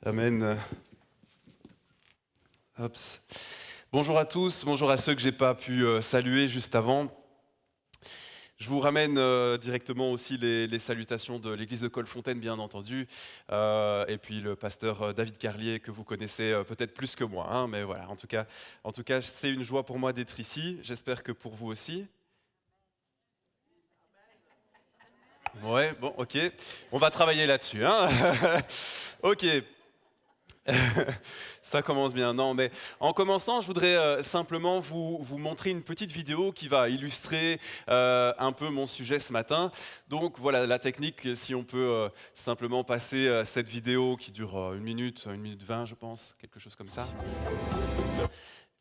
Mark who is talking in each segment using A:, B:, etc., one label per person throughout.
A: Amen. Hops. Bonjour à tous, bonjour à ceux que je n'ai pas pu saluer juste avant. Je vous ramène directement aussi les salutations de l'église de Colfontaine, bien entendu, et puis le pasteur David Carlier, que vous connaissez peut-être plus que moi, hein, mais voilà, en tout cas, c'est une joie pour moi d'être ici, j'espère que pour vous aussi. Ouais, bon, ok, on va travailler là-dessus, hein. Ok. Ça commence bien. Non, mais en commençant, je voudrais simplement vous montrer une petite vidéo qui va illustrer un peu mon sujet ce matin. Donc voilà, la technique, si on peut simplement passer cette vidéo qui dure 1 minute 20, je pense, quelque chose comme ça.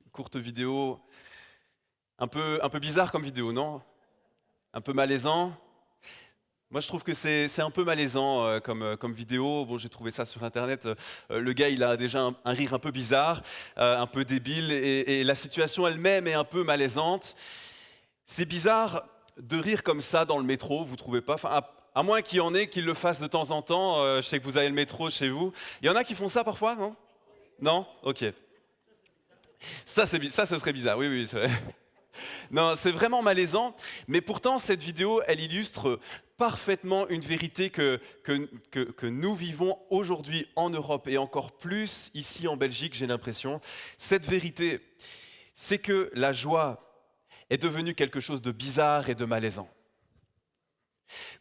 A: Une courte vidéo, un peu bizarre comme vidéo, non? Un peu malaisant. Moi, je trouve que c'est un peu malaisant comme vidéo. Bon, j'ai trouvé ça sur Internet. Le gars, il a déjà un rire un peu bizarre, un peu débile, et la situation elle-même est un peu malaisante. C'est bizarre de rire comme ça dans le métro, vous trouvez pas? Enfin, à moins qu'il y en ait qui le fassent de temps en temps. Je sais que vous avez le métro chez vous. Il y en a qui font ça parfois, non? Non? Ok. Ça, ce serait bizarre. Oui, oui, c'est vrai. Non, c'est vraiment malaisant, mais pourtant cette vidéo, elle illustre parfaitement une vérité que nous vivons aujourd'hui en Europe et encore plus ici en Belgique, j'ai l'impression. Cette vérité, c'est que la joie est devenue quelque chose de bizarre et de malaisant.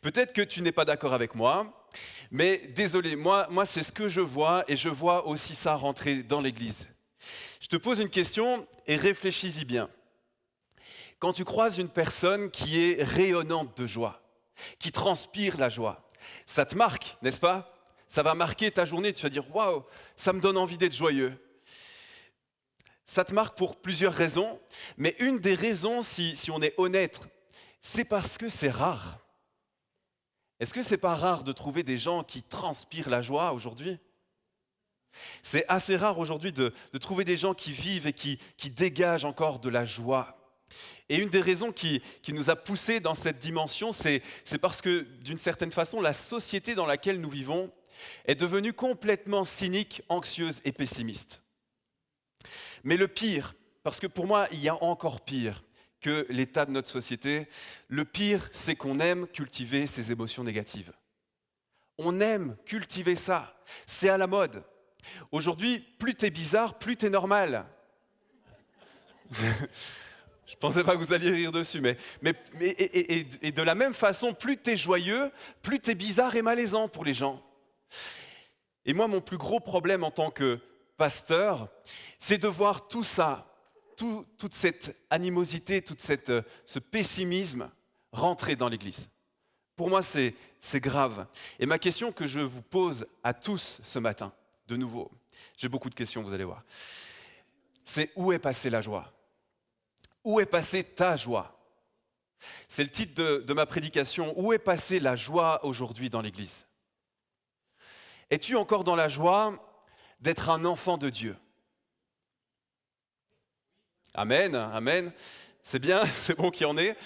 A: Peut-être que tu n'es pas d'accord avec moi, mais désolé, moi c'est ce que je vois et je vois aussi ça rentrer dans l'Église. Je te pose une question et réfléchis-y bien. Quand tu croises une personne qui est rayonnante de joie, qui transpire la joie, ça te marque, n'est-ce pas? Ça va marquer ta journée, tu vas dire « Waouh, ça me donne envie d'être joyeux ». Ça te marque pour plusieurs raisons, mais une des raisons, si on est honnête, c'est parce que c'est rare. Est-ce que c'est pas rare de trouver des gens qui transpirent la joie aujourd'hui? C'est assez rare aujourd'hui de trouver des gens qui vivent et qui dégagent encore de la joie. Et une des raisons qui nous a poussés dans cette dimension, c'est parce que d'une certaine façon, la société dans laquelle nous vivons est devenue complètement cynique, anxieuse et pessimiste. Mais le pire, parce que pour moi, il y a encore pire que l'état de notre société, le pire, c'est qu'on aime cultiver ces émotions négatives. On aime cultiver ça, c'est à la mode. Aujourd'hui, plus t'es bizarre, plus t'es normal. Je ne pensais pas que vous alliez rire dessus, et de la même façon, plus tu es joyeux, plus tu es bizarre et malaisant pour les gens. Et moi, mon plus gros problème en tant que pasteur, c'est de voir tout ça, toute cette animosité, ce pessimisme rentrer dans l'Église. Pour moi, c'est grave. Et ma question que je vous pose à tous ce matin, de nouveau, j'ai beaucoup de questions, vous allez voir, c'est où est passée la joie ? Où est passée ta joie? C'est le titre de ma prédication. Où est passée la joie aujourd'hui dans l'Église? Es-tu encore dans la joie d'être un enfant de Dieu? Amen, amen. C'est bien, c'est bon qu'il y en ait.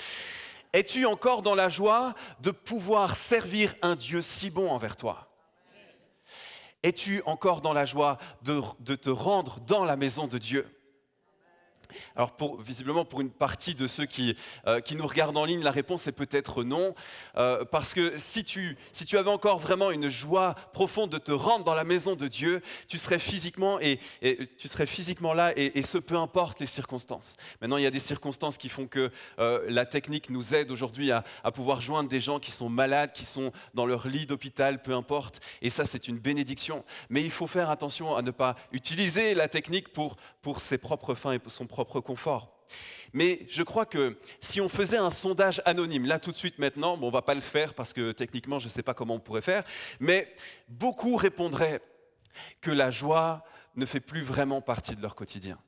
A: Es-tu encore dans la joie de pouvoir servir un Dieu si bon envers toi? Es-tu encore dans la joie de te rendre dans la maison de Dieu? Alors visiblement pour une partie de ceux qui nous regardent en ligne, la réponse est peut-être non, parce que si tu avais encore vraiment une joie profonde de te rendre dans la maison de Dieu, tu serais physiquement là et ce peu importe les circonstances. Maintenant, il y a des circonstances qui font que la technique nous aide aujourd'hui à pouvoir joindre des gens qui sont malades, qui sont dans leur lit d'hôpital, peu importe, et ça c'est une bénédiction. Mais il faut faire attention à ne pas utiliser la technique pour ses propres fins et pour son propre confort. Mais je crois que si on faisait un sondage anonyme, là tout de suite maintenant, on ne va pas le faire parce que techniquement je ne sais pas comment on pourrait faire, mais beaucoup répondraient que la joie ne fait plus vraiment partie de leur quotidien,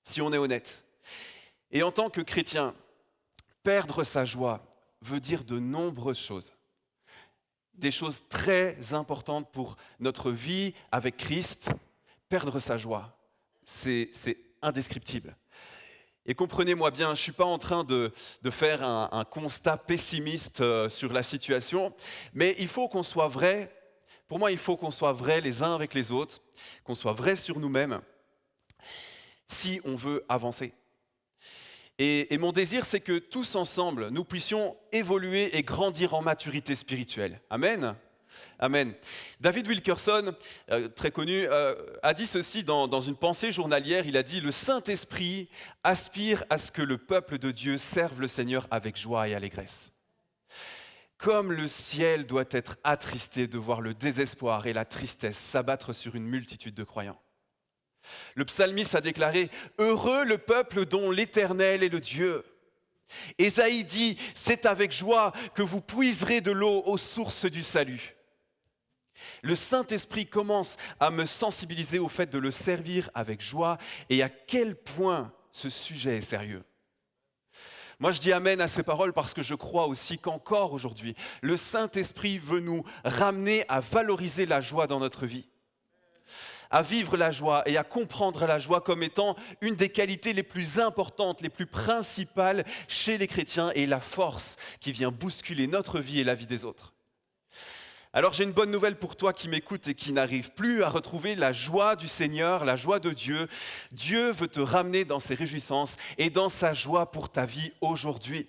A: si on est honnête. Et en tant que chrétien, perdre sa joie veut dire de nombreuses choses. Des choses très importantes pour notre vie avec Christ. Perdre sa joie, c'est indescriptible. Et comprenez-moi bien, je ne suis pas en train de faire un constat pessimiste sur la situation, mais il faut qu'on soit vrai. Pour moi, il faut qu'on soit vrai les uns avec les autres, qu'on soit vrai sur nous-mêmes, si on veut avancer. Et mon désir, c'est que tous ensemble, nous puissions évoluer et grandir en maturité spirituelle. Amen. Amen. David Wilkerson, très connu, a dit ceci dans une pensée journalière. Il a dit « Le Saint-Esprit aspire à ce que le peuple de Dieu serve le Seigneur avec joie et allégresse. Comme le ciel doit être attristé de voir le désespoir et la tristesse s'abattre sur une multitude de croyants. » Le psalmiste a déclaré « Heureux le peuple dont l'Éternel est le Dieu. » Ésaïe dit « C'est avec joie que vous puiserez de l'eau aux sources du salut. » Le Saint-Esprit commence à me sensibiliser au fait de le servir avec joie et à quel point ce sujet est sérieux. Moi, je dis amen à ces paroles parce que je crois aussi qu'encore aujourd'hui, le Saint-Esprit veut nous ramener à valoriser la joie dans notre vie, à vivre la joie et à comprendre la joie comme étant une des qualités les plus importantes, les plus principales chez les chrétiens et la force qui vient bousculer notre vie et la vie des autres. Alors j'ai une bonne nouvelle pour toi qui m'écoute et qui n'arrive plus à retrouver la joie du Seigneur, la joie de Dieu. Dieu veut te ramener dans ses réjouissances et dans sa joie pour ta vie aujourd'hui.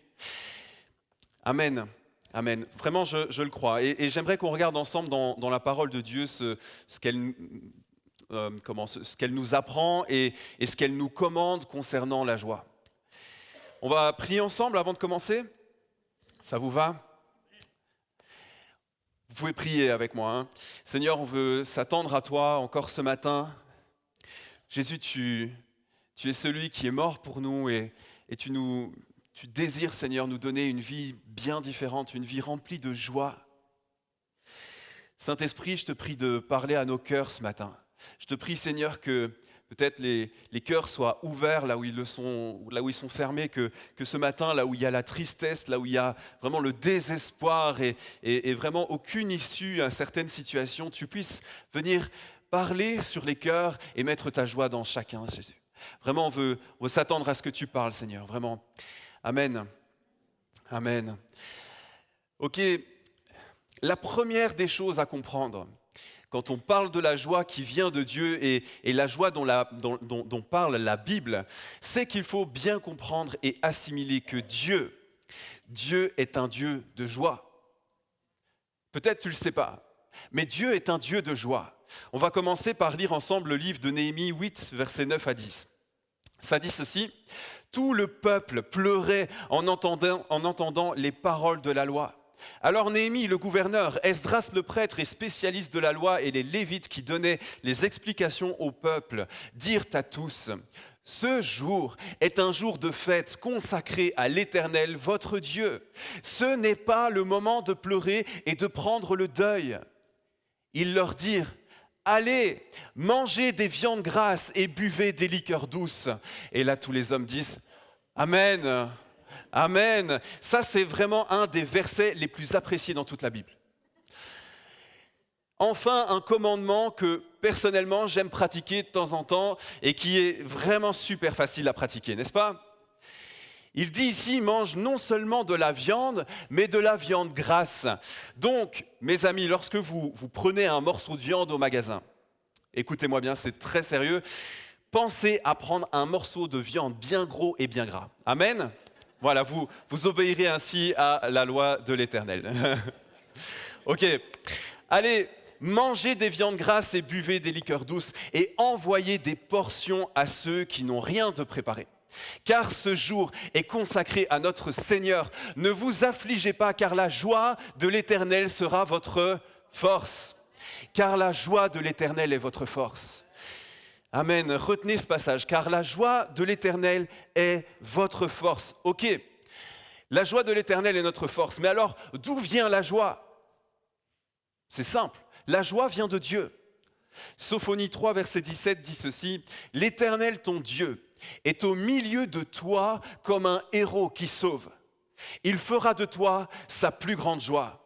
A: Amen. Amen. Vraiment, je le crois. Et j'aimerais qu'on regarde ensemble dans la parole de Dieu ce qu'elle nous apprend et ce qu'elle nous commande concernant la joie. On va prier ensemble avant de commencer. Ça vous va ? Vous pouvez prier avec moi. Hein. Seigneur, on veut s'attendre à toi encore ce matin. Jésus, tu es celui qui est mort pour nous et tu désires, Seigneur, nous donner une vie bien différente, une vie remplie de joie. Saint-Esprit, je te prie de parler à nos cœurs ce matin. Je te prie, Seigneur, que peut-être les cœurs soient ouverts là où ils sont fermés, que ce matin, là où il y a la tristesse, là où il y a vraiment le désespoir et vraiment aucune issue à certaines situations, tu puisses venir parler sur les cœurs et mettre ta joie dans chacun, Jésus. Vraiment, on veut s'attendre à ce que tu parles, Seigneur, vraiment. Amen. Amen. Ok, la première des choses à comprendre, quand on parle de la joie qui vient de Dieu et la joie dont parle la Bible, c'est qu'il faut bien comprendre et assimiler que Dieu est un Dieu de joie. Peut-être tu ne le sais pas, mais Dieu est un Dieu de joie. On va commencer par lire ensemble le livre de Néhémie 8, versets 9 à 10. Ça dit ceci, « Tout le peuple pleurait en entendant les paroles de la loi. » Alors Néhémie, le gouverneur, Esdras le prêtre et spécialiste de la loi et les Lévites qui donnaient les explications au peuple, dirent à tous, « Ce jour est un jour de fête consacré à l'Éternel, votre Dieu. Ce n'est pas le moment de pleurer et de prendre le deuil. » Ils leur dirent, « Allez, mangez des viandes grasses et buvez des liqueurs douces. » Et là, tous les hommes disent, « Amen. » Amen. Ça, c'est vraiment un des versets les plus appréciés dans toute la Bible. Enfin, un commandement que personnellement j'aime pratiquer de temps en temps et qui est vraiment super facile à pratiquer, n'est-ce pas ? Il dit ici, mange non seulement de la viande, mais de la viande grasse. Donc, mes amis, lorsque vous prenez un morceau de viande au magasin, écoutez-moi bien, c'est très sérieux, pensez à prendre un morceau de viande bien gros et bien gras. Amen ? Voilà, vous obéirez ainsi à la loi de l'Éternel. Ok, allez, mangez des viandes grasses et buvez des liqueurs douces et envoyez des portions à ceux qui n'ont rien de préparé. Car ce jour est consacré à notre Seigneur. Ne vous affligez pas, car la joie de l'Éternel sera votre force. Car la joie de l'Éternel est votre force. Amen. Retenez ce passage, car la joie de l'Éternel est votre force. Ok, la joie de l'Éternel est notre force. Mais alors, d'où vient la joie ? C'est simple, la joie vient de Dieu. Sophonie 3, verset 17 dit ceci, « L'Éternel, ton Dieu, est au milieu de toi comme un héros qui sauve. Il fera de toi sa plus grande joie. »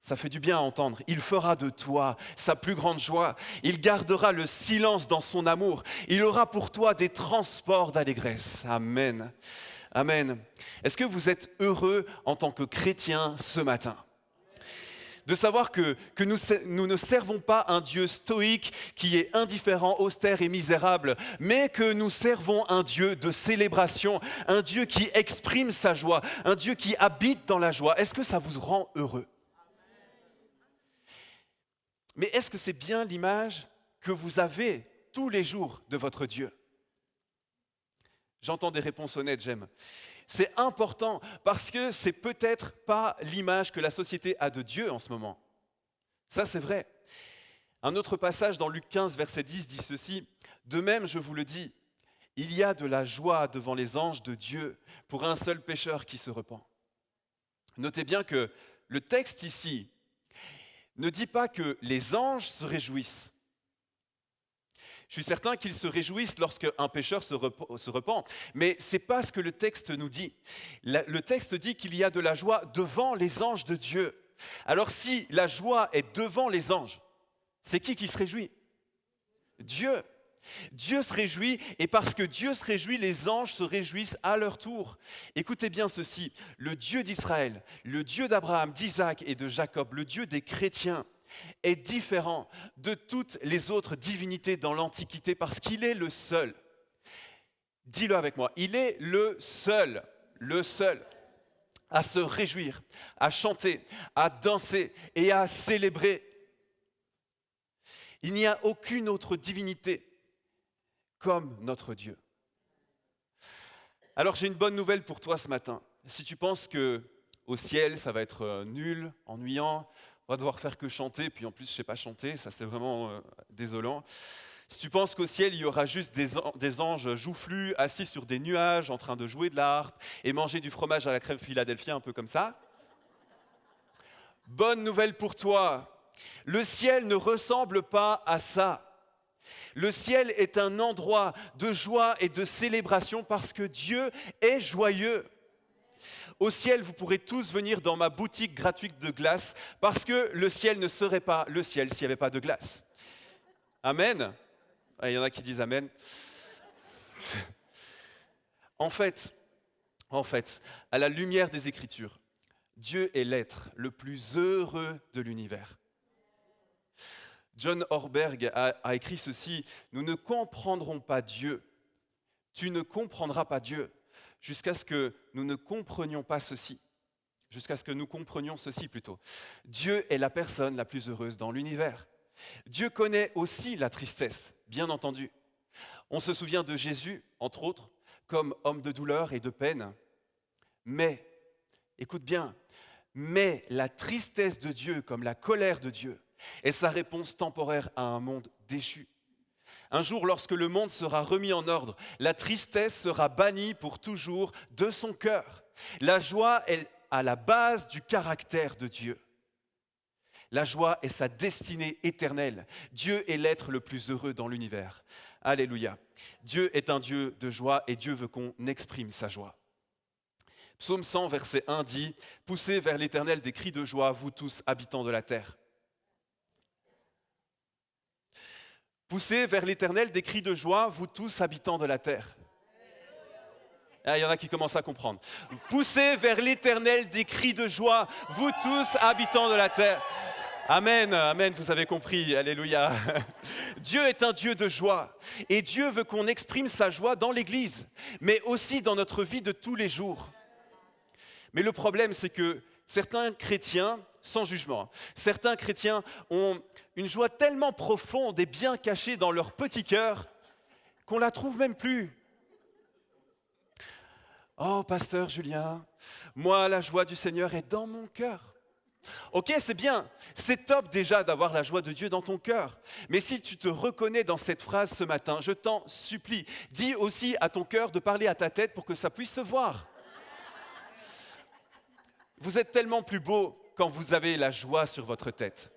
A: Ça fait du bien à entendre. Il fera de toi sa plus grande joie. Il gardera le silence dans son amour. Il aura pour toi des transports d'allégresse. Amen. Amen. Est-ce que vous êtes heureux en tant que chrétien ce matin ? De savoir que nous ne servons pas un Dieu stoïque qui est indifférent, austère et misérable, mais que nous servons un Dieu de célébration, un Dieu qui exprime sa joie, un Dieu qui habite dans la joie. Est-ce que ça vous rend heureux ? Mais est-ce que c'est bien l'image que vous avez tous les jours de votre Dieu ? J'entends des réponses honnêtes, j'aime. C'est important parce que c'est peut-être pas l'image que la société a de Dieu en ce moment. Ça, c'est vrai. Un autre passage dans Luc 15, verset 10 dit ceci. « De même, je vous le dis, il y a de la joie devant les anges de Dieu pour un seul pécheur qui se repent. » Notez bien que le texte ici ne dit pas que les anges se réjouissent. Je suis certain qu'ils se réjouissent lorsqu'un pécheur se repent, mais ce n'est pas ce que le texte nous dit. Le texte dit qu'il y a de la joie devant les anges de Dieu. Alors si la joie est devant les anges, c'est qui se réjouit ? Dieu. Dieu se réjouit et parce que Dieu se réjouit, les anges se réjouissent à leur tour. Écoutez bien ceci, le Dieu d'Israël, le Dieu d'Abraham, d'Isaac et de Jacob, le Dieu des chrétiens, est différent de toutes les autres divinités dans l'Antiquité parce qu'il est le seul. Dis-le avec moi, il est le seul à se réjouir, à chanter, à danser et à célébrer. Il n'y a aucune autre divinité comme notre Dieu. Alors j'ai une bonne nouvelle pour toi ce matin. Si tu penses qu'au ciel ça va être nul, ennuyant, on va devoir faire que chanter, puis en plus je ne sais pas chanter, ça c'est vraiment désolant. Si tu penses qu'au ciel il y aura juste des anges joufflus, assis sur des nuages, en train de jouer de la harpe et manger du fromage à la crème Philadelphia, un peu comme ça. Bonne nouvelle pour toi, le ciel ne ressemble pas à ça. Le ciel est un endroit de joie et de célébration parce que Dieu est joyeux. Au ciel, vous pourrez tous venir dans ma boutique gratuite de glace parce que le ciel ne serait pas le ciel s'il n'y avait pas de glace. Amen. Il y en a qui disent Amen. En fait, à la lumière des Écritures, Dieu est l'être le plus heureux de l'univers. John Orberg a écrit ceci, « Nous ne comprendrons pas Dieu, tu ne comprendras pas Dieu, jusqu'à ce que nous ne comprenions pas ceci. » Jusqu'à ce que nous comprenions ceci plutôt. Dieu est la personne la plus heureuse dans l'univers. Dieu connaît aussi la tristesse, bien entendu. On se souvient de Jésus, entre autres, comme homme de douleur et de peine. Mais, écoute bien, mais la tristesse de Dieu comme la colère de Dieu est sa réponse temporaire à un monde déchu. Un jour, lorsque le monde sera remis en ordre, la tristesse sera bannie pour toujours de son cœur. La joie est à la base du caractère de Dieu. La joie est sa destinée éternelle. Dieu est l'être le plus heureux dans l'univers. Alléluia. Dieu est un Dieu de joie et Dieu veut qu'on exprime sa joie. Psaume 100, verset 1 dit « Poussez vers l'Éternel des cris de joie, vous tous habitants de la terre. » Poussez vers l'Éternel des cris de joie, vous tous habitants de la terre. Ah, il y en a qui commencent à comprendre. Poussez vers l'Éternel des cris de joie, vous tous habitants de la terre. Amen, amen, vous avez compris, alléluia. Dieu est un Dieu de joie et Dieu veut qu'on exprime sa joie dans l'Église, mais aussi dans notre vie de tous les jours. Mais le problème, c'est que certains chrétiens, sans jugement, certains chrétiens ont une joie tellement profonde et bien cachée dans leur petit cœur qu'on ne la trouve même plus. Oh, pasteur Julien, moi, la joie du Seigneur est dans mon cœur. Ok, c'est bien, c'est top déjà d'avoir la joie de Dieu dans ton cœur. Mais si tu te reconnais dans cette phrase ce matin, je t'en supplie, dis aussi à ton cœur de parler à ta tête pour que ça puisse se voir. Vous êtes tellement plus beau quand vous avez la joie sur votre tête.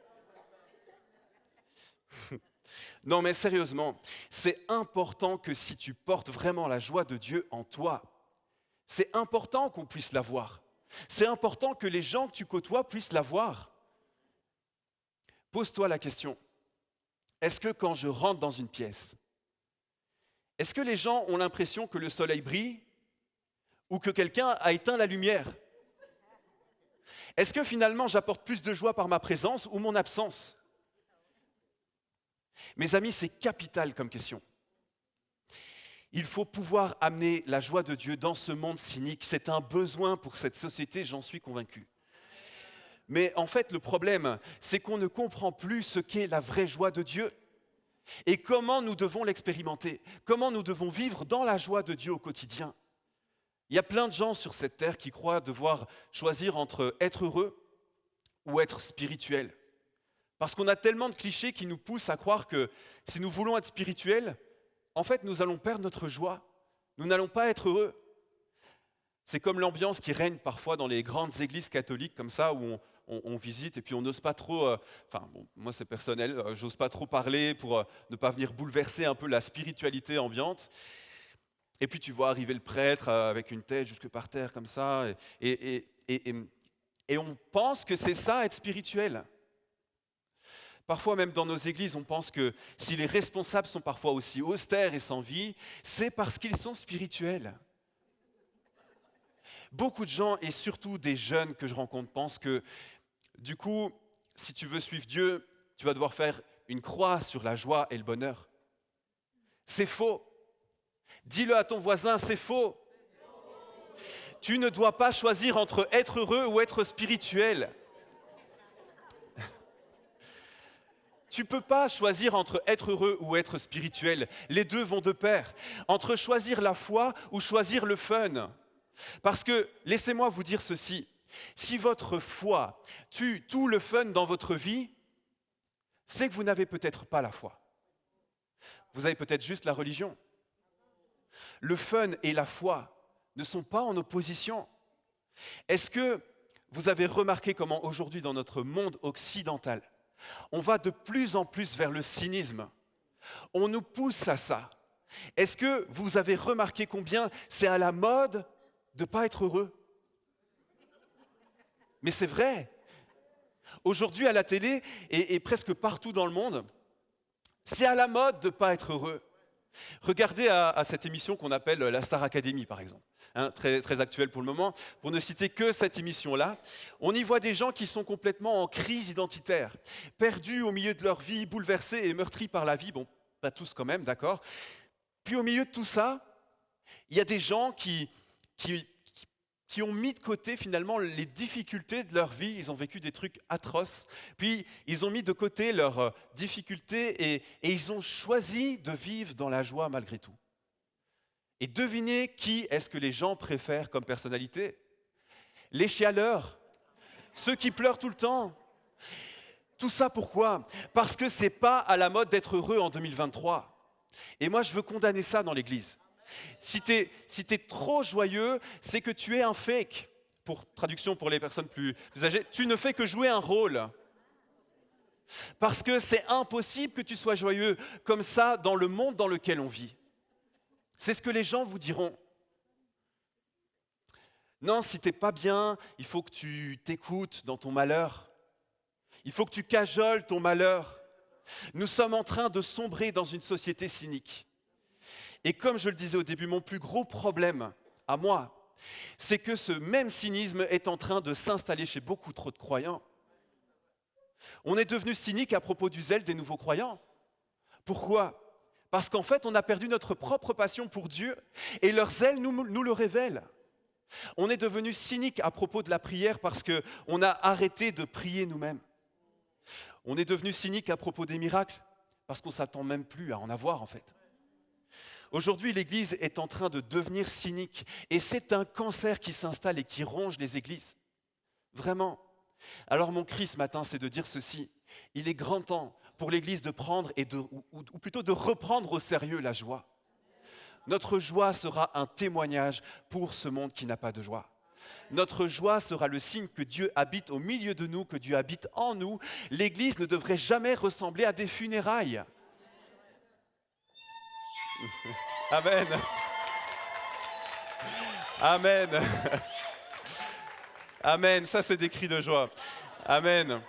A: Non mais sérieusement, c'est important que si tu portes vraiment la joie de Dieu en toi, c'est important qu'on puisse la voir. C'est important que les gens que tu côtoies puissent la voir. Pose-toi la question, est-ce que quand je rentre dans une pièce, est-ce que les gens ont l'impression que le soleil brille ou que quelqu'un a éteint la lumière? Est-ce que finalement j'apporte plus de joie par ma présence ou mon absence? Mes amis, c'est capital comme question. Il faut pouvoir amener la joie de Dieu dans ce monde cynique. C'est un besoin pour cette société, j'en suis convaincu. Mais en fait, le problème, c'est qu'on ne comprend plus ce qu'est la vraie joie de Dieu et comment nous devons l'expérimenter, comment nous devons vivre dans la joie de Dieu au quotidien. Il y a plein de gens sur cette terre qui croient devoir choisir entre être heureux ou être spirituel. Parce qu'on a tellement de clichés qui nous poussent à croire que si nous voulons être spirituels, en fait, nous allons perdre notre joie. Nous n'allons pas être heureux. C'est comme l'ambiance qui règne parfois dans les grandes églises catholiques comme ça, où on visite et puis on n'ose pas trop, moi c'est personnel, j'ose pas trop parler pour ne pas venir bouleverser un peu la spiritualité ambiante. Et puis tu vois arriver le prêtre avec une tête jusque par terre comme ça, et on pense que c'est ça être spirituel. Parfois même dans nos églises, on pense que si les responsables sont parfois aussi austères et sans vie, c'est parce qu'ils sont spirituels. Beaucoup de gens, et surtout des jeunes que je rencontre, pensent que du coup, si tu veux suivre Dieu, tu vas devoir faire une croix sur la joie et le bonheur. C'est faux. Dis-le à ton voisin, c'est faux. Tu ne dois pas choisir entre être heureux ou être spirituel. Tu ne peux pas choisir entre être heureux ou être spirituel. Les deux vont de pair. Entre choisir la foi ou choisir le fun. Parce que, laissez-moi vous dire ceci, si votre foi tue tout le fun dans votre vie, c'est que vous n'avez peut-être pas la foi. Vous avez peut-être juste la religion. Le fun et la foi ne sont pas en opposition. Est-ce que vous avez remarqué comment aujourd'hui dans notre monde occidental, on va de plus en plus vers le cynisme? On nous pousse à ça. Est-ce que vous avez remarqué combien c'est à la mode de ne pas être heureux? Mais c'est vrai. Aujourd'hui, à la télé et presque partout dans le monde, c'est à la mode de ne pas être heureux. Regardez à cette émission qu'on appelle la Star Academy, par exemple, très, très actuelle pour le moment. Pour ne citer que cette émission-là, on y voit des gens qui sont complètement en crise identitaire, perdus au milieu de leur vie, bouleversés et meurtris par la vie. Bon, pas tous quand même, d'accord. Puis au milieu de tout ça, il y a des gens qui ont mis de côté finalement les difficultés de leur vie. Ils ont vécu des trucs atroces. Puis ils ont mis de côté leurs difficultés et ils ont choisi de vivre dans la joie malgré tout. Et devinez qui est-ce que les gens préfèrent comme personnalité? Les chialeurs, ceux qui pleurent tout le temps. Tout ça pourquoi? Parce que c'est pas à la mode d'être heureux en 2023. Et moi je veux condamner ça dans l'Église. Si t'es trop joyeux, c'est que tu es un fake. Pour traduction pour les personnes plus âgées, tu ne fais que jouer un rôle. Parce que c'est impossible que tu sois joyeux comme ça dans le monde dans lequel on vit. C'est ce que les gens vous diront. Non, si t'es pas bien, il faut que tu t'écoutes dans ton malheur. Il faut que tu cajoles ton malheur. Nous sommes en train de sombrer dans une société cynique. Et comme je le disais au début, mon plus gros problème, à moi, c'est que ce même cynisme est en train de s'installer chez beaucoup trop de croyants. On est devenu cynique à propos du zèle des nouveaux croyants. Pourquoi? Parce qu'en fait, on a perdu notre propre passion pour Dieu et leur zèle nous le révèle. On est devenu cynique à propos de la prière parce qu'on a arrêté de prier nous-mêmes. On est devenu cynique à propos des miracles parce qu'on ne s'attend même plus à en avoir en fait. Aujourd'hui, l'Église est en train de devenir cynique et c'est un cancer qui s'installe et qui ronge les églises. Vraiment. Alors mon cri ce matin, c'est de dire ceci. Il est grand temps pour l'Église de prendre ou plutôt de reprendre au sérieux la joie. Notre joie sera un témoignage pour ce monde qui n'a pas de joie. Notre joie sera le signe que Dieu habite au milieu de nous, que Dieu habite en nous. L'Église ne devrait jamais ressembler à des funérailles. Amen. Amen. Amen. Ça, c'est des cris de joie. Amen.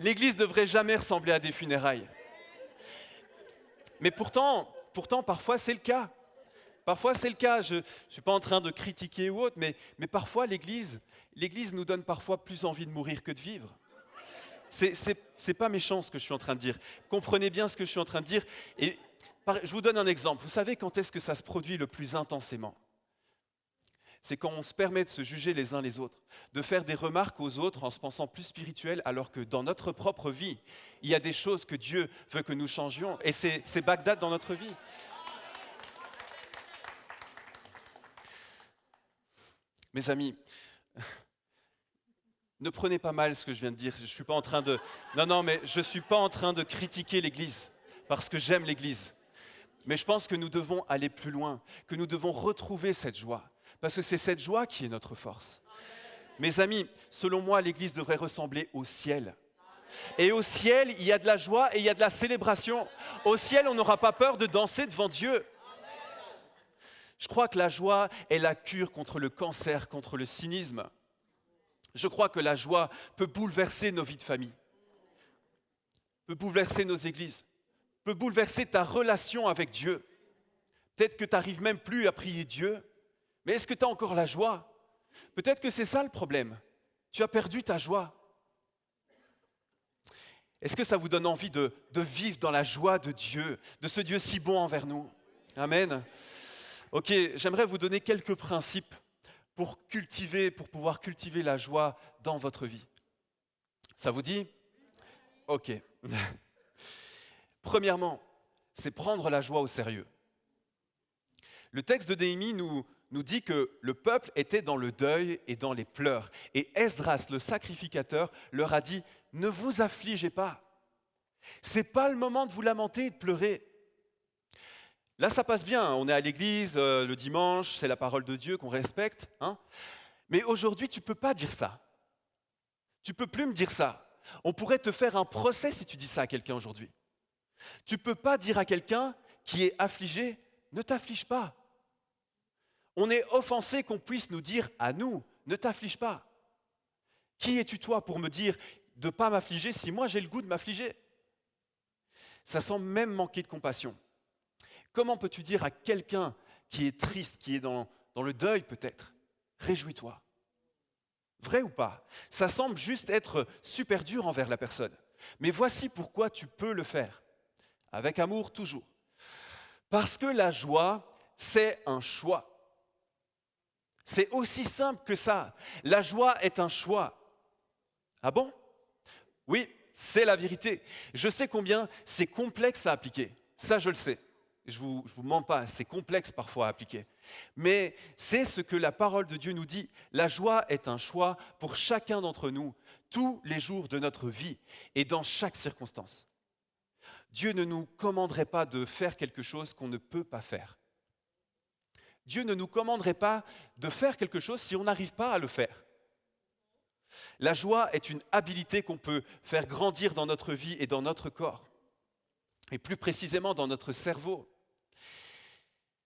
A: L'Église ne devrait jamais ressembler à des funérailles. Mais pourtant, parfois c'est le cas. Parfois c'est le cas. Je ne suis pas en train de critiquer ou autre, mais parfois l'Église nous donne parfois plus envie de mourir que de vivre. C'est pas méchant ce que je suis en train de dire. Comprenez bien ce que je suis en train de dire. Et je vous donne un exemple. Vous savez quand est-ce que ça se produit le plus intensément? C'est quand on se permet de se juger les uns les autres, de faire des remarques aux autres en se pensant plus spirituels, alors que dans notre propre vie, il y a des choses que Dieu veut que nous changions. Et c'est Bagdad dans notre vie. Mes amis, ne prenez pas mal ce que je viens de dire. Je suis pas en train de... Non, mais je ne suis pas en train de critiquer l'Église, parce que j'aime l'Église. Mais je pense que nous devons aller plus loin, que nous devons retrouver cette joie, parce que c'est cette joie qui est notre force. Mes amis, selon moi, l'Église devrait ressembler au ciel. Et au ciel, il y a de la joie et il y a de la célébration. Au ciel, on n'aura pas peur de danser devant Dieu. Je crois que la joie est la cure contre le cancer, contre le cynisme. Je crois que la joie peut bouleverser nos vies de famille, peut bouleverser nos églises, peut bouleverser ta relation avec Dieu. Peut-être que tu n'arrives même plus à prier Dieu, mais est-ce que tu as encore la joie? Peut-être que c'est ça le problème. Tu as perdu ta joie. Est-ce que ça vous donne envie de vivre dans la joie de Dieu, de ce Dieu si bon envers nous? Amen. Ok, j'aimerais vous donner quelques principes pour pouvoir cultiver la joie dans votre vie. Ça vous dit? Ok. Premièrement, c'est prendre la joie au sérieux. Le texte de Néhémie nous dit que le peuple était dans le deuil et dans les pleurs. Et Esdras, le sacrificateur, leur a dit « Ne vous affligez pas. Ce n'est pas le moment de vous lamenter et de pleurer. » Là, ça passe bien, on est à l'église le dimanche, c'est la parole de Dieu qu'on respecte. Hein. Mais aujourd'hui, tu ne peux pas dire ça. Tu ne peux plus me dire ça. On pourrait te faire un procès si tu dis ça à quelqu'un aujourd'hui. Tu ne peux pas dire à quelqu'un qui est affligé, ne t'afflige pas. On est offensé qu'on puisse nous dire à nous, ne t'afflige pas. Qui es-tu toi pour me dire de ne pas m'affliger si moi j'ai le goût de m'affliger? Ça semble même manquer de compassion. Comment peux-tu dire à quelqu'un qui est triste, qui est dans le deuil peut-être, réjouis-toi? Vrai ou pas? Ça semble juste être super dur envers la personne. Mais voici pourquoi tu peux le faire. Avec amour toujours. Parce que la joie, c'est un choix. C'est aussi simple que ça. La joie est un choix. Ah bon? Oui, c'est la vérité. Je sais combien c'est complexe à appliquer. Ça, je le sais. Je vous mens pas, c'est complexe parfois à appliquer. Mais c'est ce que la parole de Dieu nous dit. La joie est un choix pour chacun d'entre nous, tous les jours de notre vie et dans chaque circonstance. Dieu ne nous commanderait pas de faire quelque chose qu'on ne peut pas faire. Dieu ne nous commanderait pas de faire quelque chose si on n'arrive pas à le faire. La joie est une habilité qu'on peut faire grandir dans notre vie et dans notre corps, et plus précisément dans notre cerveau.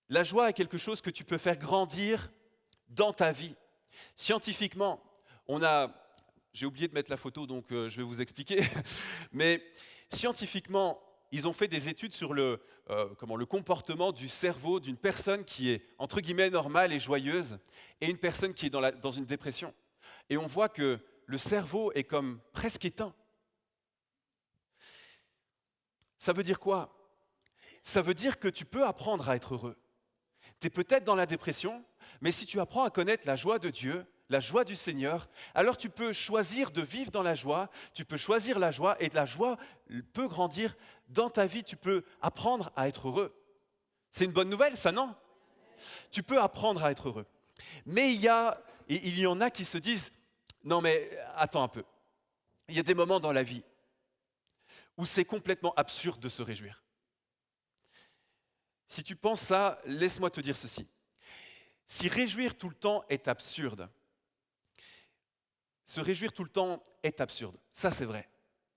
A: La joie est quelque chose que tu peux faire grandir dans ta vie. Scientifiquement, j'ai oublié de mettre la photo, donc je vais vous expliquer, mais scientifiquement, ils ont fait des études sur le comportement du cerveau d'une personne qui est, entre guillemets, normale et joyeuse, et une personne qui est dans une dépression. Et on voit que le cerveau est comme presque éteint. Ça veut dire quoi? Ça veut dire que tu peux apprendre à être heureux. Tu es peut-être dans la dépression, mais si tu apprends à connaître la joie de Dieu, la joie du Seigneur, alors tu peux choisir de vivre dans la joie, tu peux choisir la joie, et la joie peut grandir dans ta vie, tu peux apprendre à être heureux. C'est une bonne nouvelle, ça, non? Tu peux apprendre à être heureux. Mais il y en a qui se disent, non mais attends un peu, il y a des moments dans la vie où c'est complètement absurde de se réjouir. Si tu penses ça, laisse-moi te dire ceci. Si réjouir tout le temps est absurde, se réjouir tout le temps est absurde. Ça, c'est vrai.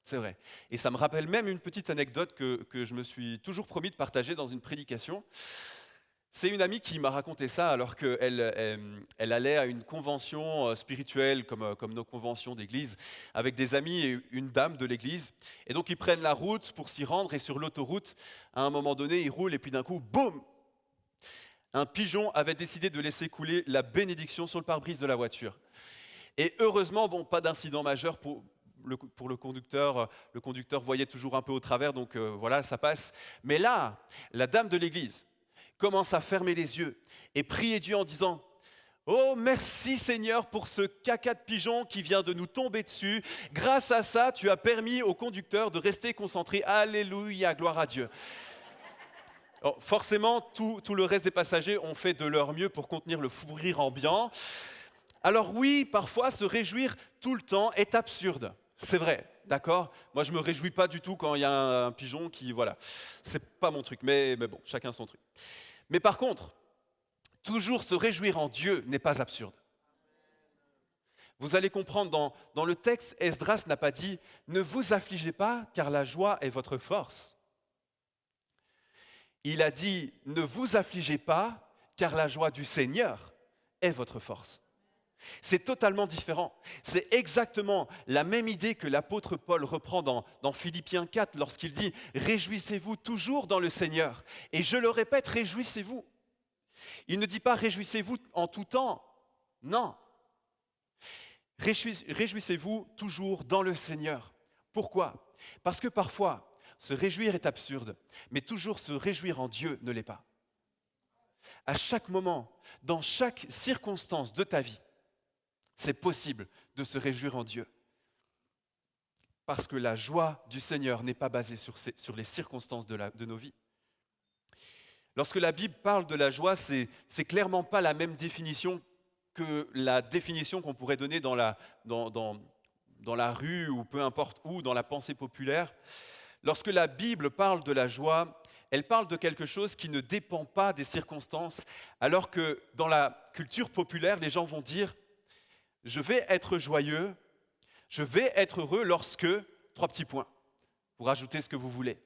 A: C'est vrai. Et ça me rappelle même une petite anecdote que je me suis toujours promis de partager dans une prédication. C'est une amie qui m'a raconté ça alors qu'elle allait à une convention spirituelle comme nos conventions d'église avec des amis et une dame de l'église. Et donc ils prennent la route pour s'y rendre et sur l'autoroute, à un moment donné, ils roulent et puis d'un coup, boum! Un pigeon avait décidé de laisser couler la bénédiction sur le pare-brise de la voiture. Et heureusement, bon, pas d'incident majeur pour le conducteur. Le conducteur voyait toujours un peu au travers, donc voilà, ça passe. Mais là, la dame de l'église commence à fermer les yeux et prier Dieu en disant: oh, merci Seigneur pour ce caca de pigeon qui vient de nous tomber dessus. Grâce à ça, tu as permis au conducteur de rester concentré. Alléluia, gloire à Dieu. Alors, forcément, tout le reste des passagers ont fait de leur mieux pour contenir le fou rire ambiant. Alors oui, parfois, se réjouir tout le temps est absurde. C'est vrai, d'accord? Moi, je ne me réjouis pas du tout quand il y a un pigeon qui... Voilà, c'est pas mon truc, mais bon, chacun son truc. Mais par contre, toujours se réjouir en Dieu n'est pas absurde. Vous allez comprendre, dans le texte, Esdras n'a pas dit « Ne vous affligez pas, car la joie est votre force ». Il a dit « Ne vous affligez pas, car la joie du Seigneur est votre force ». C'est totalement différent. C'est exactement la même idée que l'apôtre Paul reprend dans Philippiens 4 lorsqu'il dit « Réjouissez-vous toujours dans le Seigneur ». Et je le répète, réjouissez-vous. Il ne dit pas « Réjouissez-vous en tout temps ». Non. Réjouissez-vous toujours dans le Seigneur. Pourquoi? Parce que parfois, se réjouir est absurde, mais toujours se réjouir en Dieu ne l'est pas. À chaque moment, dans chaque circonstance de ta vie, c'est possible de se réjouir en Dieu. Parce que la joie du Seigneur n'est pas basée sur les circonstances de nos vies. Lorsque la Bible parle de la joie, c'est clairement pas la même définition que la définition qu'on pourrait donner dans la rue ou peu importe où, dans la pensée populaire. Lorsque la Bible parle de la joie, elle parle de quelque chose qui ne dépend pas des circonstances, alors que dans la culture populaire, les gens vont dire « je vais être joyeux, je vais être heureux lorsque… » Trois petits points, vous rajoutez ce que vous voulez.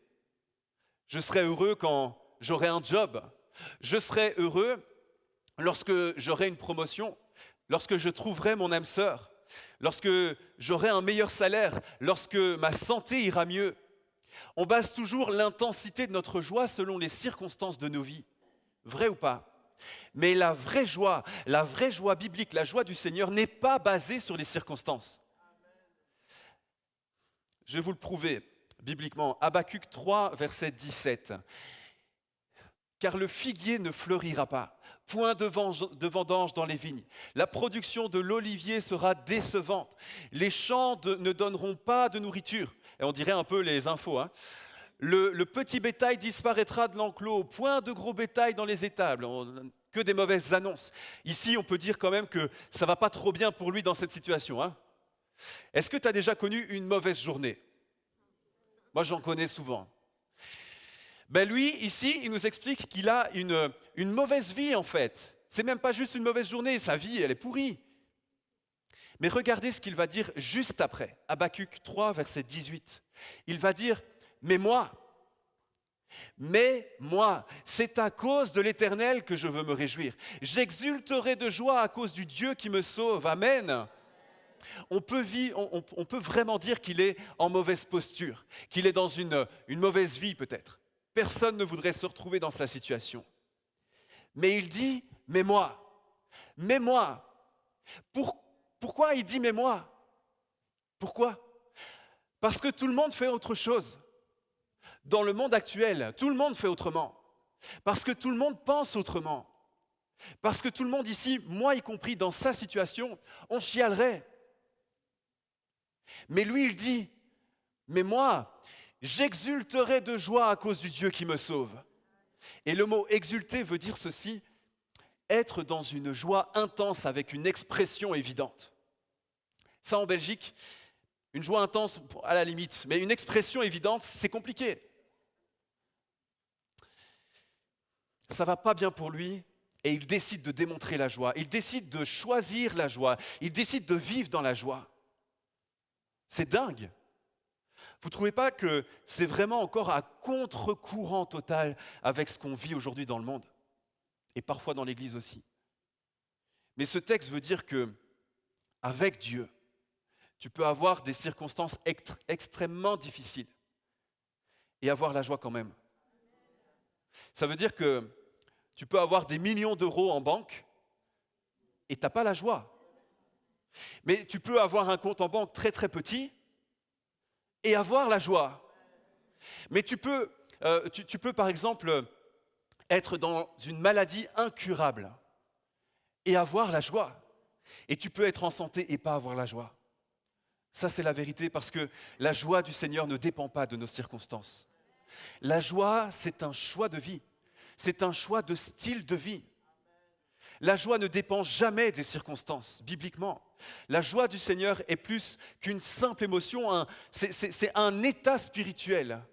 A: Je serai heureux quand j'aurai un job. Je serai heureux lorsque j'aurai une promotion, lorsque je trouverai mon âme sœur, lorsque j'aurai un meilleur salaire, lorsque ma santé ira mieux. On base toujours l'intensité de notre joie selon les circonstances de nos vies. Vrai ou pas? Mais la vraie joie biblique, la joie du Seigneur n'est pas basée sur les circonstances. Je vais vous le prouver bibliquement. Habakkuk 3, verset 17. Car le figuier ne fleurira pas, point de vendange dans les vignes. La production de l'olivier sera décevante. Les champs ne donneront pas de nourriture. Et on dirait un peu les infos. Hein. Le petit bétail disparaîtra de l'enclos, point de gros bétail dans les étables. Que des mauvaises annonces. Ici, on peut dire quand même que ça ne va pas trop bien pour lui dans cette situation. Hein. Est-ce que tu as déjà connu une mauvaise journée? Moi, j'en connais souvent. Ben lui, ici, il nous explique qu'il a une mauvaise vie, en fait. C'est même pas juste une mauvaise journée, sa vie, elle est pourrie. Mais regardez ce qu'il va dire juste après. Habakkuk 3, verset 18. Il va dire « Mais moi, c'est à cause de l'Éternel que je veux me réjouir. J'exulterai de joie à cause du Dieu qui me sauve. Amen. » On peut vraiment dire qu'il est en mauvaise posture, qu'il est dans une mauvaise vie peut-être. Personne ne voudrait se retrouver dans sa situation. Mais il dit, mais moi. Pourquoi il dit mais moi? Pourquoi? Parce que tout le monde fait autre chose. Dans le monde actuel, tout le monde fait autrement. Parce que tout le monde pense autrement. Parce que tout le monde ici, moi y compris dans sa situation, on chialerait. Mais lui, il dit, mais moi, j'exulterai de joie à cause du Dieu qui me sauve. Et le mot exulter veut dire ceci, être dans une joie intense avec une expression évidente. Ça, en Belgique, une joie intense à la limite, mais une expression évidente, c'est compliqué. Ça ne va pas bien pour lui et il décide de démontrer la joie. Il décide de choisir la joie. Il décide de vivre dans la joie. C'est dingue. Vous ne trouvez pas que c'est vraiment encore à contre-courant total avec ce qu'on vit aujourd'hui dans le monde? et parfois dans l'Église aussi. Mais ce texte veut dire que avec Dieu, tu peux avoir des circonstances extrêmement difficiles et avoir la joie quand même. Ça veut dire que tu peux avoir des millions d'euros en banque et tu n'as pas la joie. Mais tu peux avoir un compte en banque très très petit et avoir la joie. Mais tu peux par exemple être dans une maladie incurable et avoir la joie. Et tu peux être en santé et pas avoir la joie. Ça, c'est la vérité parce que la joie du Seigneur ne dépend pas de nos circonstances. La joie, c'est un choix de vie. C'est un choix de style de vie. La joie ne dépend jamais des circonstances, bibliquement. La joie du Seigneur est plus qu'une simple émotion, c'est un état spirituel.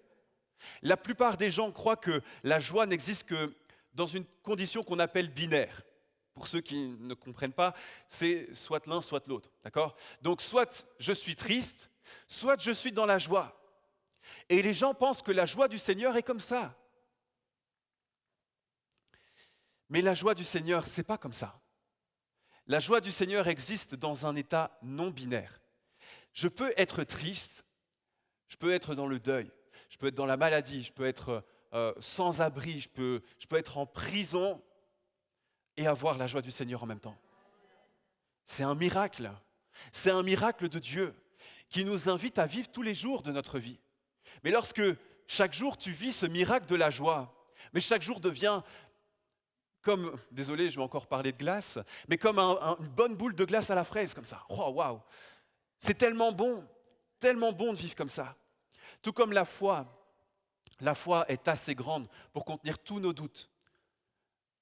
A: La plupart des gens croient que la joie n'existe que dans une condition qu'on appelle binaire. Pour ceux qui ne comprennent pas, c'est soit l'un, soit l'autre. D'accord ? Donc, soit je suis triste, soit je suis dans la joie. Et les gens pensent que la joie du Seigneur est comme ça. Mais la joie du Seigneur, ce n'est pas comme ça. La joie du Seigneur existe dans un état non binaire. Je peux être triste, je peux être dans le deuil, je peux être dans la maladie, je peux être sans abri, je peux être en prison et avoir la joie du Seigneur en même temps. C'est un miracle. C'est un miracle de Dieu qui nous invite à vivre tous les jours de notre vie. Mais lorsque chaque jour tu vis ce miracle de la joie, mais chaque jour devient comme, désolé, je vais encore parler de glace, mais comme une bonne boule de glace à la fraise, comme ça. Oh, waouh! C'est tellement bon de vivre comme ça. Tout comme la foi est assez grande pour contenir tous nos doutes.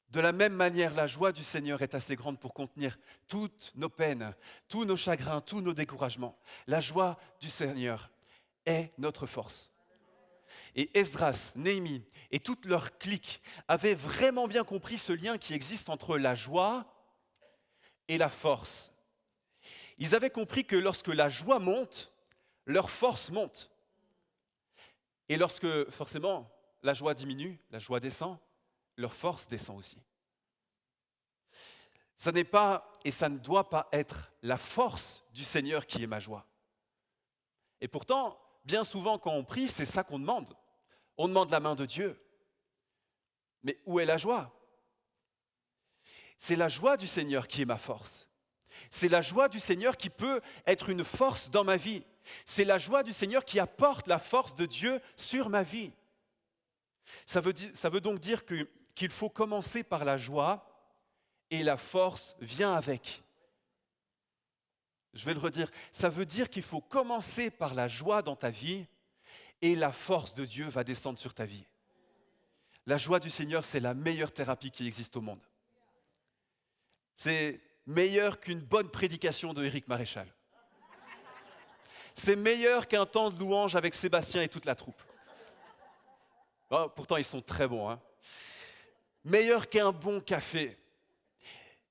A: De la même manière, la joie du Seigneur est assez grande pour contenir toutes nos peines, tous nos chagrins, tous nos découragements. La joie du Seigneur est notre force. Et Esdras, Néhémie et toute leur clique avaient vraiment bien compris ce lien qui existe entre la joie et la force. Ils avaient compris que lorsque la joie monte, leur force monte. Et lorsque, forcément, la joie diminue, la joie descend, leur force descend aussi. Ça n'est pas et ça ne doit pas être la force du Seigneur qui est ma joie. Et pourtant, bien souvent quand on prie, c'est ça qu'on demande. On demande la main de Dieu. Mais où est la joie ? C'est la joie du Seigneur qui est ma force. C'est la joie du Seigneur qui peut être une force dans ma vie. C'est la joie du Seigneur qui apporte la force de Dieu sur ma vie. Ça veut donc dire qu'il faut commencer par la joie et la force vient avec. Je vais le redire. Ça veut dire qu'il faut commencer par la joie dans ta vie et la force de Dieu va descendre sur ta vie. La joie du Seigneur, c'est la meilleure thérapie qui existe au monde. C'est meilleur qu'une bonne prédication de Éric Maréchal. C'est meilleur qu'un temps de louange avec Sébastien et toute la troupe. Oh, pourtant, ils sont très bons. Hein. Meilleur qu'un bon café.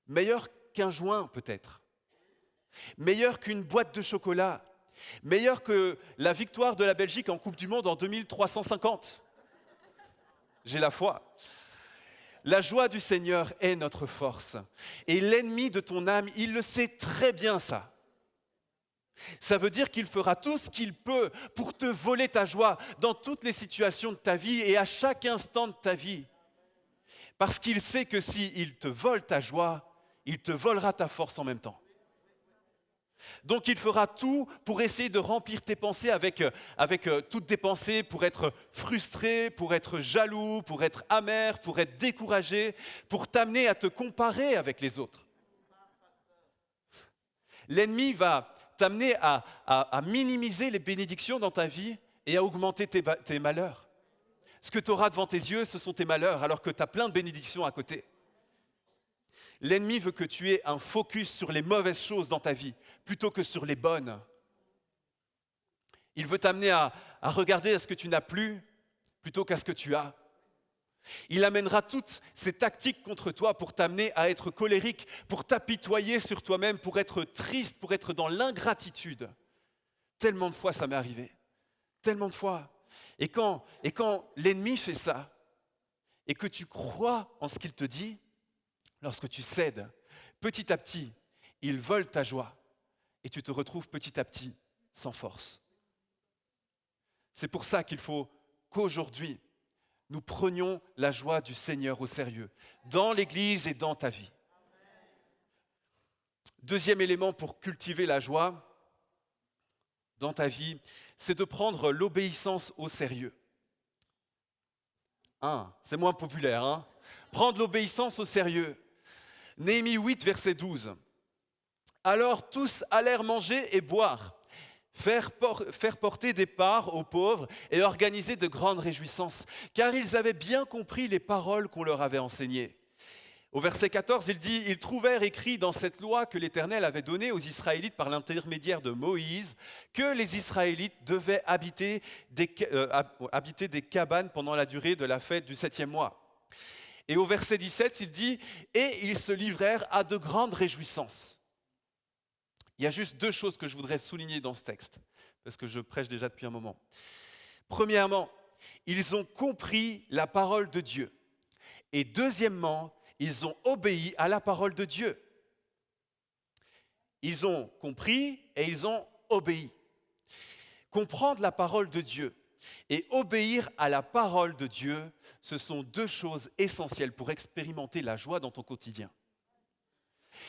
A: Meilleur qu'un joint, peut-être. Meilleur qu'une boîte de chocolat. Meilleur que la victoire de la Belgique en Coupe du Monde en 2350. J'ai la foi. La joie du Seigneur est notre force. Et l'ennemi de ton âme, il le sait très bien ça. Ça veut dire qu'il fera tout ce qu'il peut pour te voler ta joie dans toutes les situations de ta vie et à chaque instant de ta vie. Parce qu'il sait que s'il te vole ta joie, il te volera ta force en même temps. Donc il fera tout pour essayer de remplir tes pensées avec toutes tes pensées, pour être frustré, pour être jaloux, pour être amer, pour être découragé, pour t'amener à te comparer avec les autres. L'ennemi va t'amener à minimiser les bénédictions dans ta vie et à augmenter tes malheurs. Ce que tu auras devant tes yeux, ce sont tes malheurs, alors que tu as plein de bénédictions à côté. L'ennemi veut que tu aies un focus sur les mauvaises choses dans ta vie, plutôt que sur les bonnes. Il veut t'amener à regarder à ce que tu n'as plus, plutôt qu'à ce que tu as. Il amènera toutes ces tactiques contre toi pour t'amener à être colérique, pour t'apitoyer sur toi-même, pour être triste, pour être dans l'ingratitude. Tellement de fois ça m'est arrivé, tellement de fois. Et quand l'ennemi fait ça, et que tu crois en ce qu'il te dit, lorsque tu cèdes, petit à petit, ils volent ta joie et tu te retrouves petit à petit sans force. C'est pour ça qu'il faut qu'aujourd'hui, nous prenions la joie du Seigneur au sérieux, dans l'Église et dans ta vie. Deuxième élément pour cultiver la joie dans ta vie, c'est de prendre l'obéissance au sérieux. C'est moins populaire, hein? Prendre l'obéissance au sérieux. Néhémie 8, verset 12. Alors tous allèrent manger et boire, faire porter des parts aux pauvres et organiser de grandes réjouissances, car ils avaient bien compris les paroles qu'on leur avait enseignées. Au verset 14, il dit « Ils trouvèrent écrit dans cette loi que l'Éternel avait donnée aux Israélites par l'intermédiaire de Moïse, que les Israélites devaient habiter des cabanes pendant la durée de la fête du 7e mois. » Et au verset 17, il dit « Et ils se livrèrent à de grandes réjouissances. » Il y a juste deux choses que je voudrais souligner dans ce texte, parce que je prêche déjà depuis un moment. Premièrement, ils ont compris la parole de Dieu. Et deuxièmement, ils ont obéi à la parole de Dieu. Ils ont compris et ils ont obéi. Comprendre la parole de Dieu et obéir à la parole de Dieu, ce sont deux choses essentielles pour expérimenter la joie dans ton quotidien.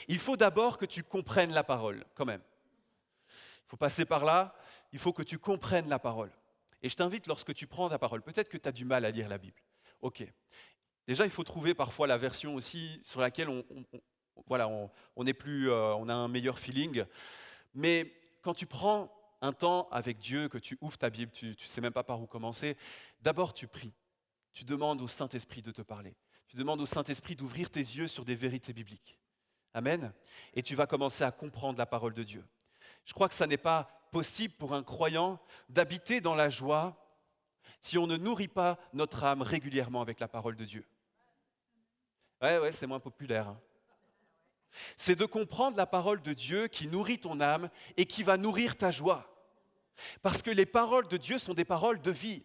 A: Il faut d'abord que tu comprennes la parole, quand même. Il faut passer par là, il faut que tu comprennes la parole. Et je t'invite, lorsque tu prends ta parole, peut-être que tu as du mal à lire la Bible. Ok. Déjà, il faut trouver parfois la version aussi sur laquelle on est plus, on a un meilleur feeling. Mais quand tu prends un temps avec Dieu, que tu ouvres ta Bible, tu ne sais même pas par où commencer, d'abord tu pries. Tu demandes au Saint-Esprit de te parler. Tu demandes au Saint-Esprit d'ouvrir tes yeux sur des vérités bibliques. Amen. Et tu vas commencer à comprendre la parole de Dieu. Je crois que ça n'est pas possible pour un croyant d'habiter dans la joie si on ne nourrit pas notre âme régulièrement avec la parole de Dieu. Ouais, c'est moins populaire. Hein. C'est de comprendre la parole de Dieu qui nourrit ton âme et qui va nourrir ta joie. Parce que les paroles de Dieu sont des paroles de vie.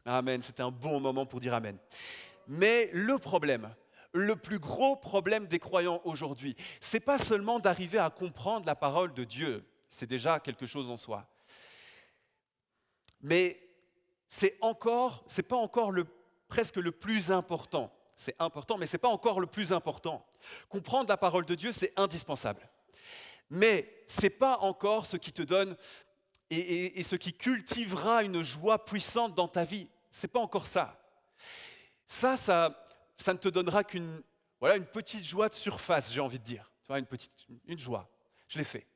A: Amen, c'était un bon moment pour dire amen. Mais le problème, le plus gros problème des croyants aujourd'hui, c'est pas seulement d'arriver à comprendre la parole de Dieu, c'est déjà quelque chose en soi. Mais c'est pas encore presque le plus important. C'est important, mais ce n'est pas encore le plus important. Comprendre la parole de Dieu, c'est indispensable. Mais ce n'est pas encore ce qui te donne et ce qui cultivera une joie puissante dans ta vie. Ce n'est pas encore ça. Ça ne te donnera qu'une une petite joie de surface, j'ai envie de dire. Tu vois, une joie. Je l'ai fait.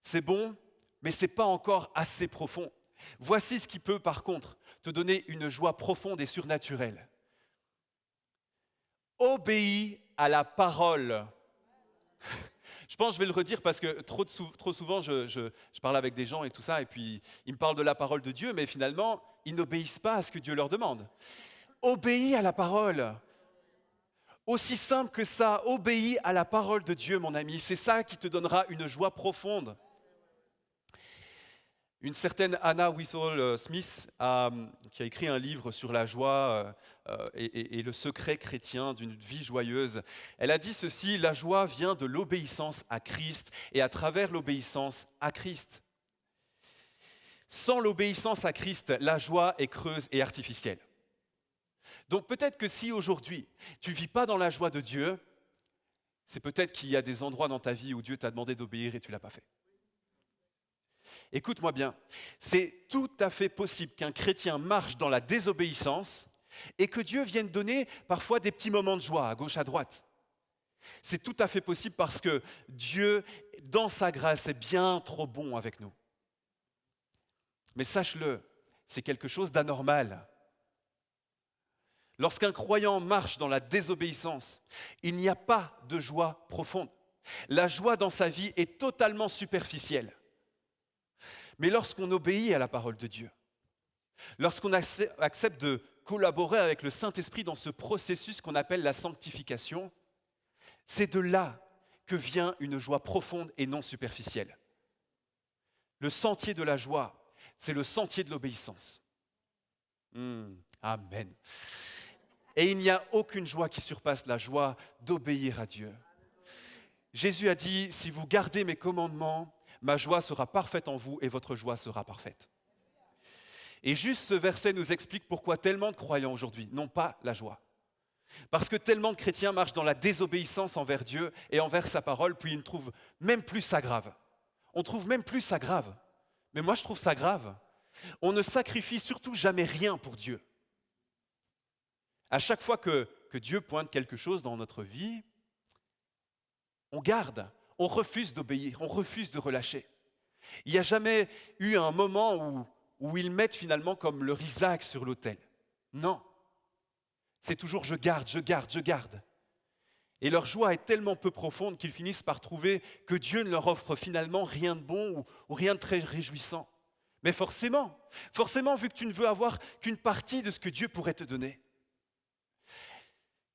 A: C'est bon, mais ce n'est pas encore assez profond. Voici ce qui peut, par contre, te donner une joie profonde et surnaturelle. Obéis à la parole. Je pense que je vais le redire parce que trop souvent, je parle avec des gens et tout ça, et puis ils me parlent de la parole de Dieu, mais finalement, ils n'obéissent pas à ce que Dieu leur demande. Obéis à la parole. Aussi simple que ça, obéis à la parole de Dieu, mon ami. C'est ça qui te donnera une joie profonde. Une certaine Anna Whistle-Smith, qui a écrit un livre sur la joie et le secret chrétien d'une vie joyeuse, elle a dit ceci: la joie vient de l'obéissance à Christ et à travers l'obéissance à Christ. Sans l'obéissance à Christ, la joie est creuse et artificielle. Donc peut-être que si aujourd'hui tu ne vis pas dans la joie de Dieu, c'est peut-être qu'il y a des endroits dans ta vie où Dieu t'a demandé d'obéir et tu ne l'as pas fait. Écoute-moi bien, c'est tout à fait possible qu'un chrétien marche dans la désobéissance et que Dieu vienne donner parfois des petits moments de joie à gauche, à droite. C'est tout à fait possible parce que Dieu, dans sa grâce, est bien trop bon avec nous. Mais sache-le, c'est quelque chose d'anormal. Lorsqu'un croyant marche dans la désobéissance, il n'y a pas de joie profonde. La joie dans sa vie est totalement superficielle. Mais lorsqu'on obéit à la parole de Dieu, lorsqu'on accepte de collaborer avec le Saint-Esprit dans ce processus qu'on appelle la sanctification, c'est de là que vient une joie profonde et non superficielle. Le sentier de la joie, c'est le sentier de l'obéissance. Amen. Et il n'y a aucune joie qui surpasse la joie d'obéir à Dieu. Jésus a dit, si vous gardez mes commandements, ma joie sera parfaite en vous et votre joie sera parfaite. Et juste ce verset nous explique pourquoi tellement de croyants aujourd'hui n'ont pas la joie. Parce que tellement de chrétiens marchent dans la désobéissance envers Dieu et envers sa parole, puis ils ne trouvent même plus ça grave. On trouve même plus ça grave. Mais moi je trouve ça grave. On ne sacrifie surtout jamais rien pour Dieu. À chaque fois que Dieu pointe quelque chose dans notre vie, on garde, on refuse d'obéir, on refuse de relâcher. Il n'y a jamais eu un moment où ils mettent finalement comme leur Isaac sur l'autel. Non. C'est toujours je garde, je garde, je garde. Et leur joie est tellement peu profonde qu'ils finissent par trouver que Dieu ne leur offre finalement rien de bon ou rien de très réjouissant. Mais forcément, vu que tu ne veux avoir qu'une partie de ce que Dieu pourrait te donner.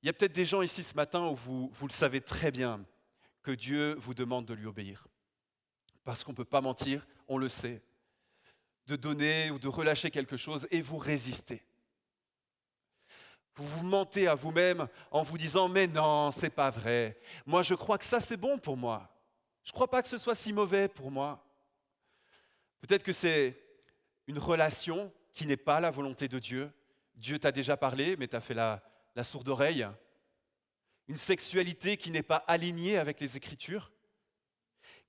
A: Il y a peut-être des gens ici ce matin où vous le savez très bien que Dieu vous demande de lui obéir. Parce qu'on ne peut pas mentir, on le sait. De donner ou de relâcher quelque chose et vous résistez. Vous vous mentez à vous-même en vous disant « mais non, c'est pas vrai. Moi, je crois que ça, c'est bon pour moi. Je ne crois pas que ce soit si mauvais pour moi. » Peut-être que c'est une relation qui n'est pas la volonté de Dieu. Dieu t'a déjà parlé, mais tu as fait la sourde oreille. Une sexualité qui n'est pas alignée avec les Écritures.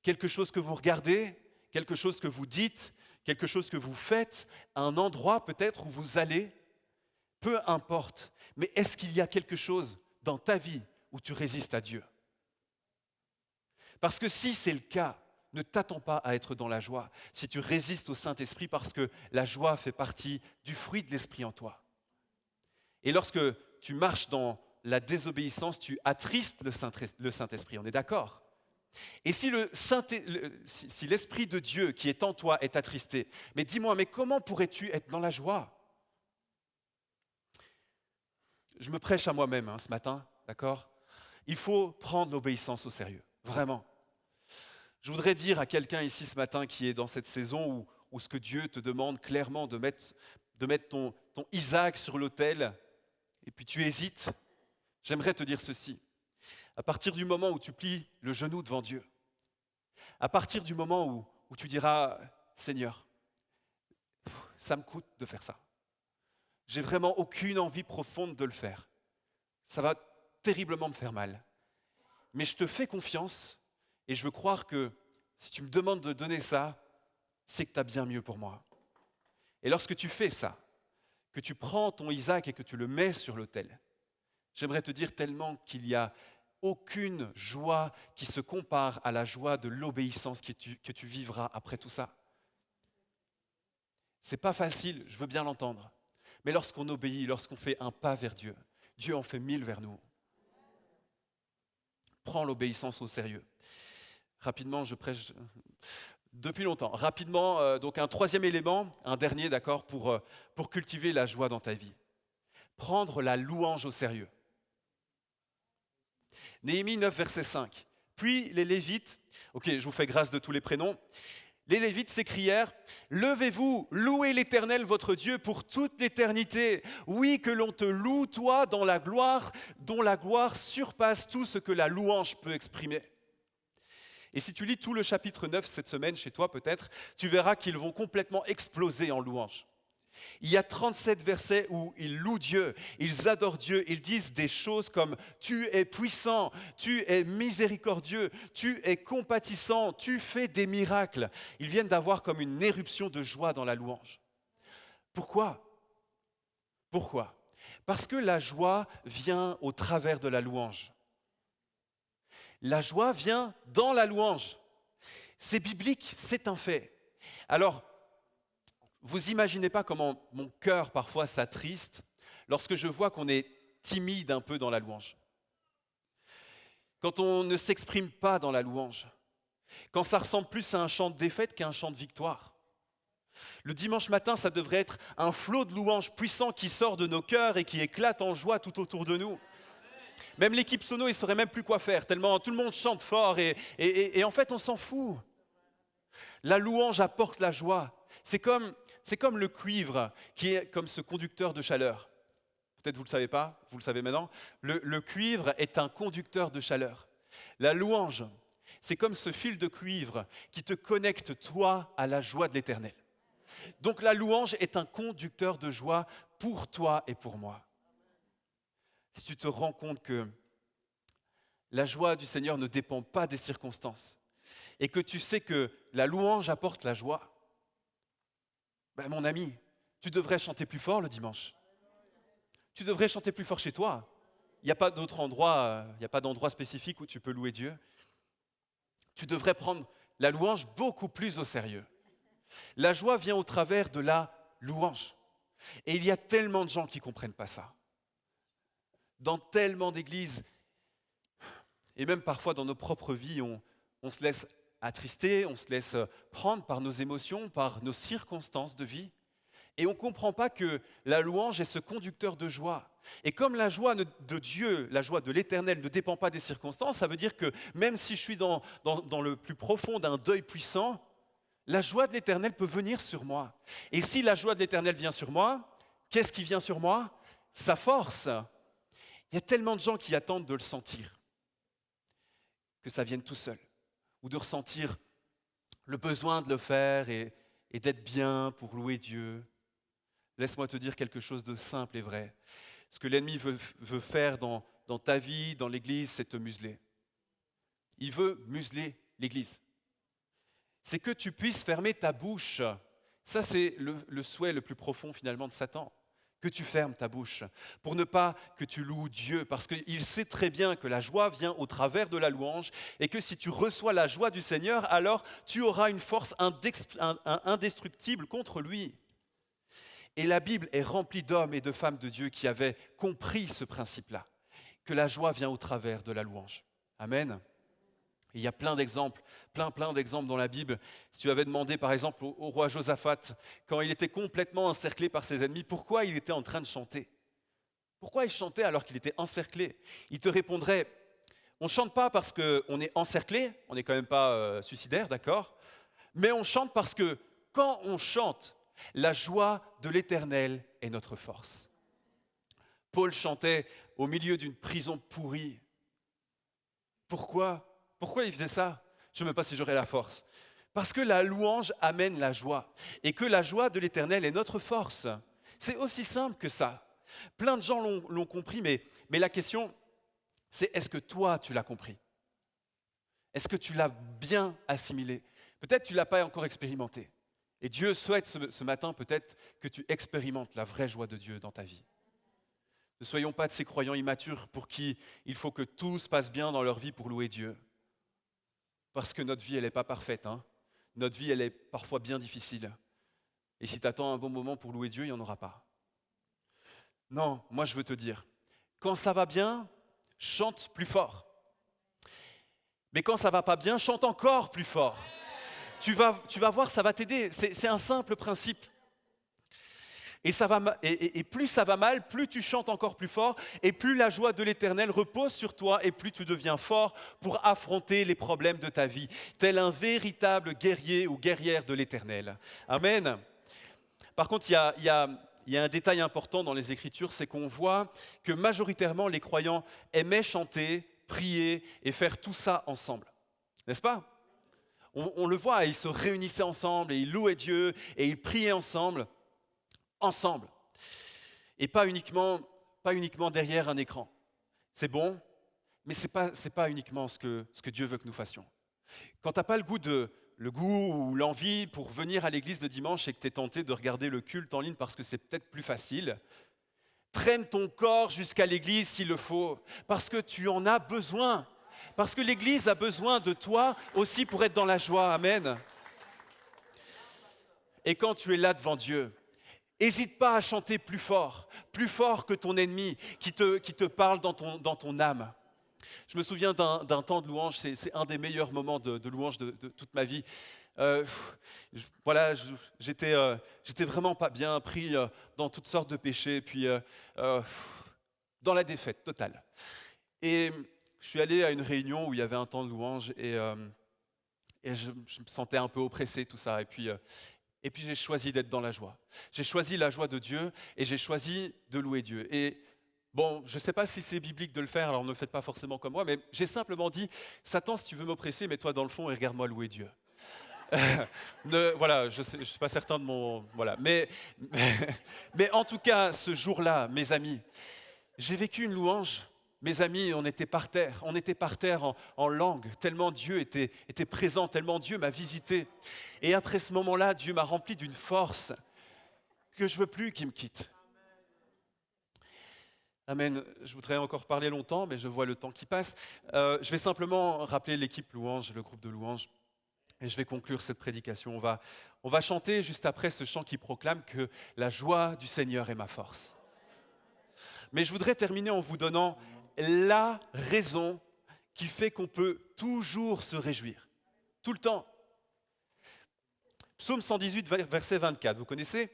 A: Quelque chose que vous regardez, quelque chose que vous dites, quelque chose que vous faites, un endroit peut-être où vous allez. Peu importe, mais est-ce qu'il y a quelque chose dans ta vie où tu résistes à Dieu? Parce que si c'est le cas, ne t'attends pas à être dans la joie si tu résistes au Saint-Esprit parce que la joie fait partie du fruit de l'Esprit en toi. Et lorsque tu marches dans la désobéissance, tu attristes le Saint-Esprit, on est d'accord? Et si l'Esprit de Dieu qui est en toi est attristé, mais dis-moi, mais comment pourrais-tu être dans la joie? Je me prêche à moi-même ce matin, d'accord? Il faut prendre l'obéissance au sérieux, vraiment. Je voudrais dire à quelqu'un ici ce matin qui est dans cette saison où ce que Dieu te demande clairement de mettre ton Isaac sur l'autel et puis tu hésites, j'aimerais te dire ceci. À partir du moment où tu plies le genou devant Dieu, à partir du moment où tu diras « Seigneur, ça me coûte de faire ça. J'ai vraiment aucune envie profonde de le faire. Ça va terriblement me faire mal. Mais je te fais confiance et je veux croire que si tu me demandes de donner ça, c'est que tu as bien mieux pour moi. » Et lorsque tu fais ça, que tu prends ton Isaac et que tu le mets sur l'autel, j'aimerais te dire tellement qu'il n'y a aucune joie qui se compare à la joie de l'obéissance que tu vivras après tout ça. C'est pas facile, je veux bien l'entendre. Mais lorsqu'on obéit, lorsqu'on fait un pas vers Dieu, Dieu en fait 1000 vers nous. Prends l'obéissance au sérieux. Rapidement, je prêche depuis longtemps. Rapidement, donc un troisième élément, un dernier, d'accord, pour cultiver la joie dans ta vie. Prendre la louange au sérieux. Néhémie 9, verset 5. Puis les Lévites, ok, je vous fais grâce de tous les prénoms, les Lévites s'écrièrent « Levez-vous, louez l'Éternel votre Dieu pour toute l'éternité. Oui, que l'on te loue, toi, dans la gloire, dont la gloire surpasse tout ce que la louange peut exprimer. » Et si tu lis tout le chapitre 9 cette semaine, chez toi peut-être, tu verras qu'ils vont complètement exploser en louange. Il y a 37 versets où ils louent Dieu, ils adorent Dieu, ils disent des choses comme « Tu es puissant, tu es miséricordieux, tu es compatissant, tu fais des miracles. » Ils viennent d'avoir comme une éruption de joie dans la louange. Pourquoi? Parce que la joie vient au travers de la louange. La joie vient dans la louange. C'est biblique, c'est un fait. Alors, vous imaginez pas comment mon cœur parfois s'attriste lorsque je vois qu'on est timide un peu dans la louange. Quand on ne s'exprime pas dans la louange. Quand ça ressemble plus à un chant de défaite qu'à un chant de victoire. Le dimanche matin, ça devrait être un flot de louanges puissant qui sort de nos cœurs et qui éclate en joie tout autour de nous. Même l'équipe sono, ils ne sauraient même plus quoi faire, tellement tout le monde chante fort et en fait, on s'en fout. La louange apporte la joie. C'est comme le cuivre qui est comme ce conducteur de chaleur. Peut-être vous ne le savez pas, vous le savez maintenant. Le cuivre est un conducteur de chaleur. La louange, c'est comme ce fil de cuivre qui te connecte, toi, à la joie de l'Éternel. Donc la louange est un conducteur de joie pour toi et pour moi. Si tu te rends compte que la joie du Seigneur ne dépend pas des circonstances et que tu sais que la louange apporte la joie, ben mon ami, tu devrais chanter plus fort le dimanche. Tu devrais chanter plus fort chez toi. Il n'y a pas d'autre endroit, il n'y a pas d'endroit spécifique où tu peux louer Dieu. Tu devrais prendre la louange beaucoup plus au sérieux. La joie vient au travers de la louange. Et il y a tellement de gens qui ne comprennent pas ça. Dans tellement d'églises, et même parfois dans nos propres vies, on se laisse attrister, on se laisse prendre par nos émotions, par nos circonstances de vie. Et on ne comprend pas que la louange est ce conducteur de joie. Et comme la joie de Dieu, la joie de l'Éternel ne dépend pas des circonstances, ça veut dire que même si je suis dans le plus profond d'un deuil puissant, la joie de l'Éternel peut venir sur moi. Et si la joie de l'Éternel vient sur moi, qu'est-ce qui vient sur moi? Sa force. Il y a tellement de gens qui attendent de le sentir, que ça vienne tout seul, ou de ressentir le besoin de le faire et d'être bien pour louer Dieu. Laisse-moi te dire quelque chose de simple et vrai. Ce que l'ennemi veut faire dans ta vie, dans l'Église, c'est te museler. Il veut museler l'Église. C'est que tu puisses fermer ta bouche. Ça, c'est le souhait le plus profond finalement de Satan. Que tu fermes ta bouche pour ne pas que tu loues Dieu. Parce qu'il sait très bien que la joie vient au travers de la louange et que si tu reçois la joie du Seigneur, alors tu auras une force indestructible contre lui. Et la Bible est remplie d'hommes et de femmes de Dieu qui avaient compris ce principe-là, que la joie vient au travers de la louange. Amen. Et il y a plein d'exemples dans la Bible. Si tu avais demandé par exemple au roi Josaphat, quand il était complètement encerclé par ses ennemis, pourquoi il était en train de chanter? Pourquoi il chantait alors qu'il était encerclé? Il te répondrait, on ne chante pas parce qu'on est encerclé, on n'est quand même pas suicidaire, d'accord? Mais on chante parce que quand on chante, la joie de l'Éternel est notre force. Paul chantait au milieu d'une prison pourrie. Pourquoi il faisait ça? Je ne sais même pas si j'aurais la force. Parce que la louange amène la joie et que la joie de l'Éternel est notre force. C'est aussi simple que ça. Plein de gens l'ont compris, mais la question, c'est est-ce que toi, tu l'as compris? Est-ce que tu l'as bien assimilé? Peut-être que tu ne l'as pas encore expérimenté. Et Dieu souhaite ce matin peut-être que tu expérimentes la vraie joie de Dieu dans ta vie. Ne soyons pas de ces croyants immatures pour qui il faut que tout se passe bien dans leur vie pour louer Dieu. Parce que notre vie, elle n'est pas parfaite. Notre vie, elle est parfois bien difficile. Et si tu attends un bon moment pour louer Dieu, il n'y en aura pas. Non, moi je veux te dire, quand ça va bien, chante plus fort. Mais quand ça ne va pas bien, chante encore plus fort. Tu vas voir, ça va t'aider. C'est un simple principe. Et plus ça va mal, plus tu chantes encore plus fort, et plus la joie de l'Éternel repose sur toi, et plus tu deviens fort pour affronter les problèmes de ta vie, tel un véritable guerrier ou guerrière de l'Éternel. Amen. Par contre, il y a un détail important dans les Écritures, c'est qu'on voit que majoritairement les croyants aimaient chanter, prier et faire tout ça ensemble. N'est-ce pas? On le voit, ils se réunissaient ensemble et ils louaient Dieu et ils priaient ensemble. Et pas uniquement derrière un écran. C'est bon, mais ce n'est pas uniquement ce que Dieu veut que nous fassions. Quand tu n'as pas le goût ou l'envie pour venir à l'église de dimanche et que tu es tenté de regarder le culte en ligne parce que c'est peut-être plus facile, traîne ton corps jusqu'à l'église s'il le faut, parce que tu en as besoin. Parce que l'Église a besoin de toi aussi pour être dans la joie. Amen. Et quand tu es là devant Dieu, n'hésite pas à chanter plus fort que ton ennemi qui te parle dans ton âme. Je me souviens d'un temps de louange, c'est un des meilleurs moments de louange de toute ma vie. J'étais vraiment pas bien pris dans toutes sortes de péchés, puis dans la défaite totale. Et je suis allé à une réunion où il y avait un temps de louange et je me sentais un peu oppressé, tout ça. Et Et puis j'ai choisi d'être dans la joie. J'ai choisi la joie de Dieu et j'ai choisi de louer Dieu. Et bon, je ne sais pas si c'est biblique de le faire, alors ne le faites pas forcément comme moi, mais j'ai simplement dit, Satan, si tu veux m'oppresser, mets-toi dans le fond et regarde-moi louer Dieu. Voilà, je ne suis pas certain de mon... Voilà. Mais en tout cas, ce jour-là, mes amis, j'ai vécu une louange. Mes amis, on était par terre en langue, tellement Dieu était présent, tellement Dieu m'a visité. Et après ce moment-là, Dieu m'a rempli d'une force que je ne veux plus qu'il me quitte. Amen. Je voudrais encore parler longtemps, mais je vois le temps qui passe. Je vais simplement rappeler l'équipe louange, le groupe de louange, et je vais conclure cette prédication. On va chanter juste après ce chant qui proclame que la joie du Seigneur est ma force. Mais je voudrais terminer en vous donnant la raison qui fait qu'on peut toujours se réjouir, tout le temps. Psaume 118, verset 24, vous connaissez?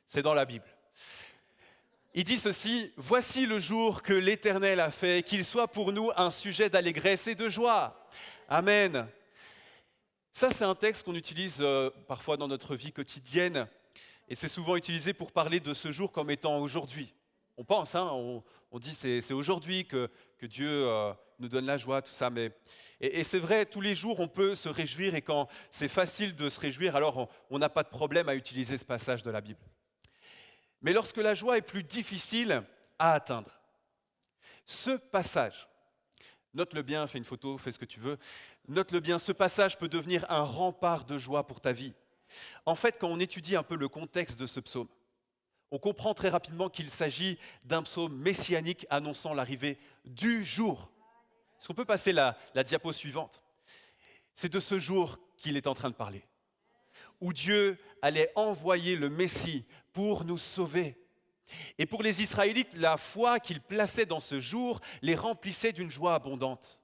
A: C'est dans la Bible. Il dit ceci, « Voici le jour que l'Éternel a fait, qu'il soit pour nous un sujet d'allégresse et de joie. » Amen. Ça, c'est un texte qu'on utilise parfois dans notre vie quotidienne, et c'est souvent utilisé pour parler de ce jour comme étant aujourd'hui. On pense, on dit c'est aujourd'hui que Dieu nous donne la joie, tout ça. Et c'est vrai, tous les jours, on peut se réjouir. Et quand c'est facile de se réjouir, alors on n'a pas de problème à utiliser ce passage de la Bible. Mais lorsque la joie est plus difficile à atteindre, ce passage, note-le bien, fais une photo, fais ce que tu veux, note-le bien, ce passage peut devenir un rempart de joie pour ta vie. En fait, quand on étudie un peu le contexte de ce psaume, on comprend très rapidement qu'il s'agit d'un psaume messianique annonçant l'arrivée du jour. Est-ce qu'on peut passer la diapo suivante? C'est de ce jour qu'il est en train de parler, où Dieu allait envoyer le Messie pour nous sauver. Et pour les Israélites, la foi qu'ils plaçaient dans ce jour les remplissait d'une joie abondante.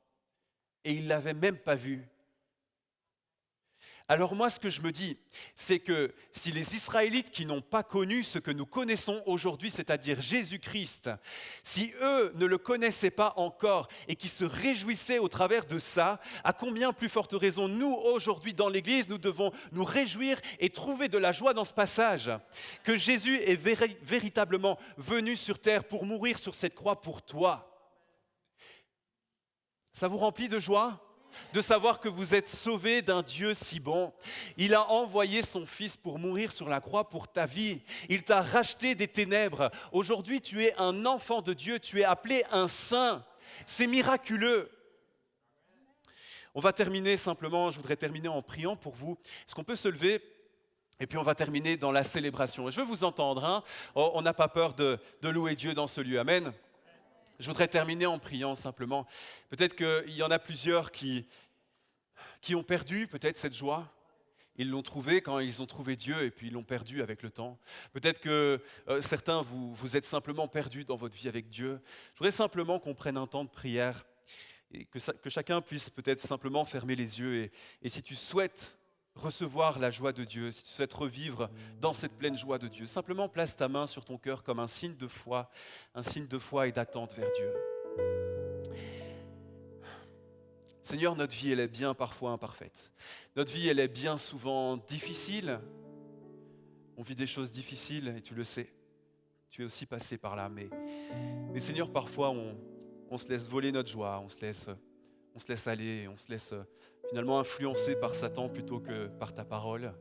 A: Et ils ne l'avaient même pas vu. Alors moi, ce que je me dis, c'est que si les Israélites qui n'ont pas connu ce que nous connaissons aujourd'hui, c'est-à-dire Jésus-Christ, si eux ne le connaissaient pas encore et qui se réjouissaient au travers de ça, à combien plus forte raison nous, aujourd'hui dans l'Église, nous devons nous réjouir et trouver de la joie dans ce passage, que Jésus est véritablement venu sur terre pour mourir sur cette croix pour toi. Ça vous remplit de joie ? De savoir que vous êtes sauvés d'un Dieu si bon. Il a envoyé son Fils pour mourir sur la croix pour ta vie. Il t'a racheté des ténèbres. Aujourd'hui, tu es un enfant de Dieu, tu es appelé un saint. C'est miraculeux. On va terminer simplement, je voudrais terminer en priant pour vous. Est-ce qu'on peut se lever ? Et puis on va terminer dans la célébration. Je veux vous entendre, hein ? On n'a pas peur de louer Dieu dans ce lieu. Amen. Je voudrais terminer en priant simplement. Peut-être qu'il y en a plusieurs qui ont perdu peut-être cette joie. Ils l'ont trouvée quand ils ont trouvé Dieu et puis ils l'ont perdue avec le temps. Peut-être que certains, vous êtes simplement perdus dans votre vie avec Dieu. Je voudrais simplement qu'on prenne un temps de prière et que chacun puisse peut-être simplement fermer les yeux. Et si tu souhaites recevoir la joie de Dieu, si tu souhaites revivre dans cette pleine joie de Dieu, simplement place ta main sur ton cœur comme un signe de foi et d'attente vers Dieu. Seigneur, notre vie, elle est bien parfois imparfaite. Notre vie, elle est bien souvent difficile. On vit des choses difficiles et tu le sais. Tu es aussi passé par là. Mais Seigneur, parfois, on se laisse voler notre joie, on se laisse aller, on se laisse finalement influencé par Satan plutôt que par ta parole.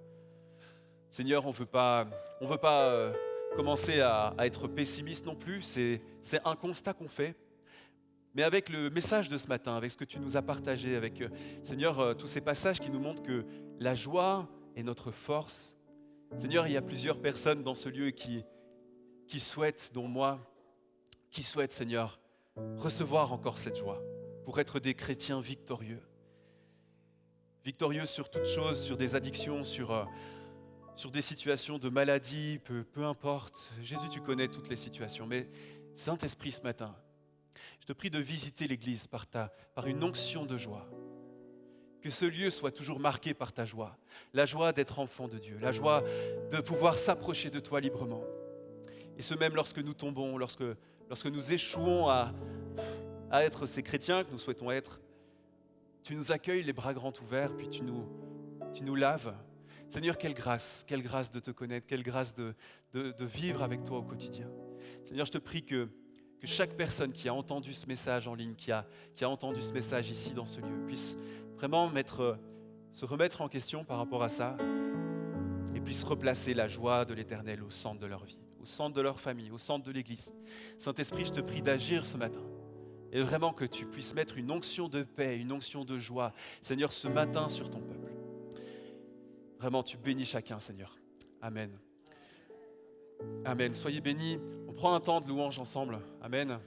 A: Seigneur, on veut pas commencer à être pessimiste non plus, c'est un constat qu'on fait. Mais avec le message de ce matin, avec ce que tu nous as partagé, avec, Seigneur, tous ces passages qui nous montrent que la joie est notre force. Seigneur, il y a plusieurs personnes dans ce lieu qui souhaitent, dont moi, qui souhaitent, Seigneur, recevoir encore cette joie pour être des chrétiens victorieux. Victorieux sur toutes choses, sur des addictions, sur des situations de maladie, peu importe. Jésus, tu connais toutes les situations. Mais Saint-Esprit, ce matin, je te prie de visiter l'Église par une onction de joie. Que ce lieu soit toujours marqué par ta joie. La joie d'être enfant de Dieu. La joie de pouvoir s'approcher de toi librement. Et ce même lorsque nous tombons, lorsque nous échouons à être ces chrétiens que nous souhaitons être. Tu nous accueilles les bras grands ouverts, puis tu nous laves. Seigneur, quelle grâce de te connaître, quelle grâce de vivre avec toi au quotidien. Seigneur, je te prie que chaque personne qui a entendu ce message en ligne, qui a entendu ce message ici dans ce lieu, puisse vraiment se remettre en question par rapport à ça et puisse replacer la joie de l'Éternel au centre de leur vie, au centre de leur famille, au centre de l'Église. Saint-Esprit, je te prie d'agir ce matin et vraiment que tu puisses mettre une onction de paix, une onction de joie, Seigneur, ce matin sur ton peuple. Vraiment, tu bénis chacun, Seigneur. Amen. Amen. Soyez bénis. On prend un temps de louange ensemble. Amen.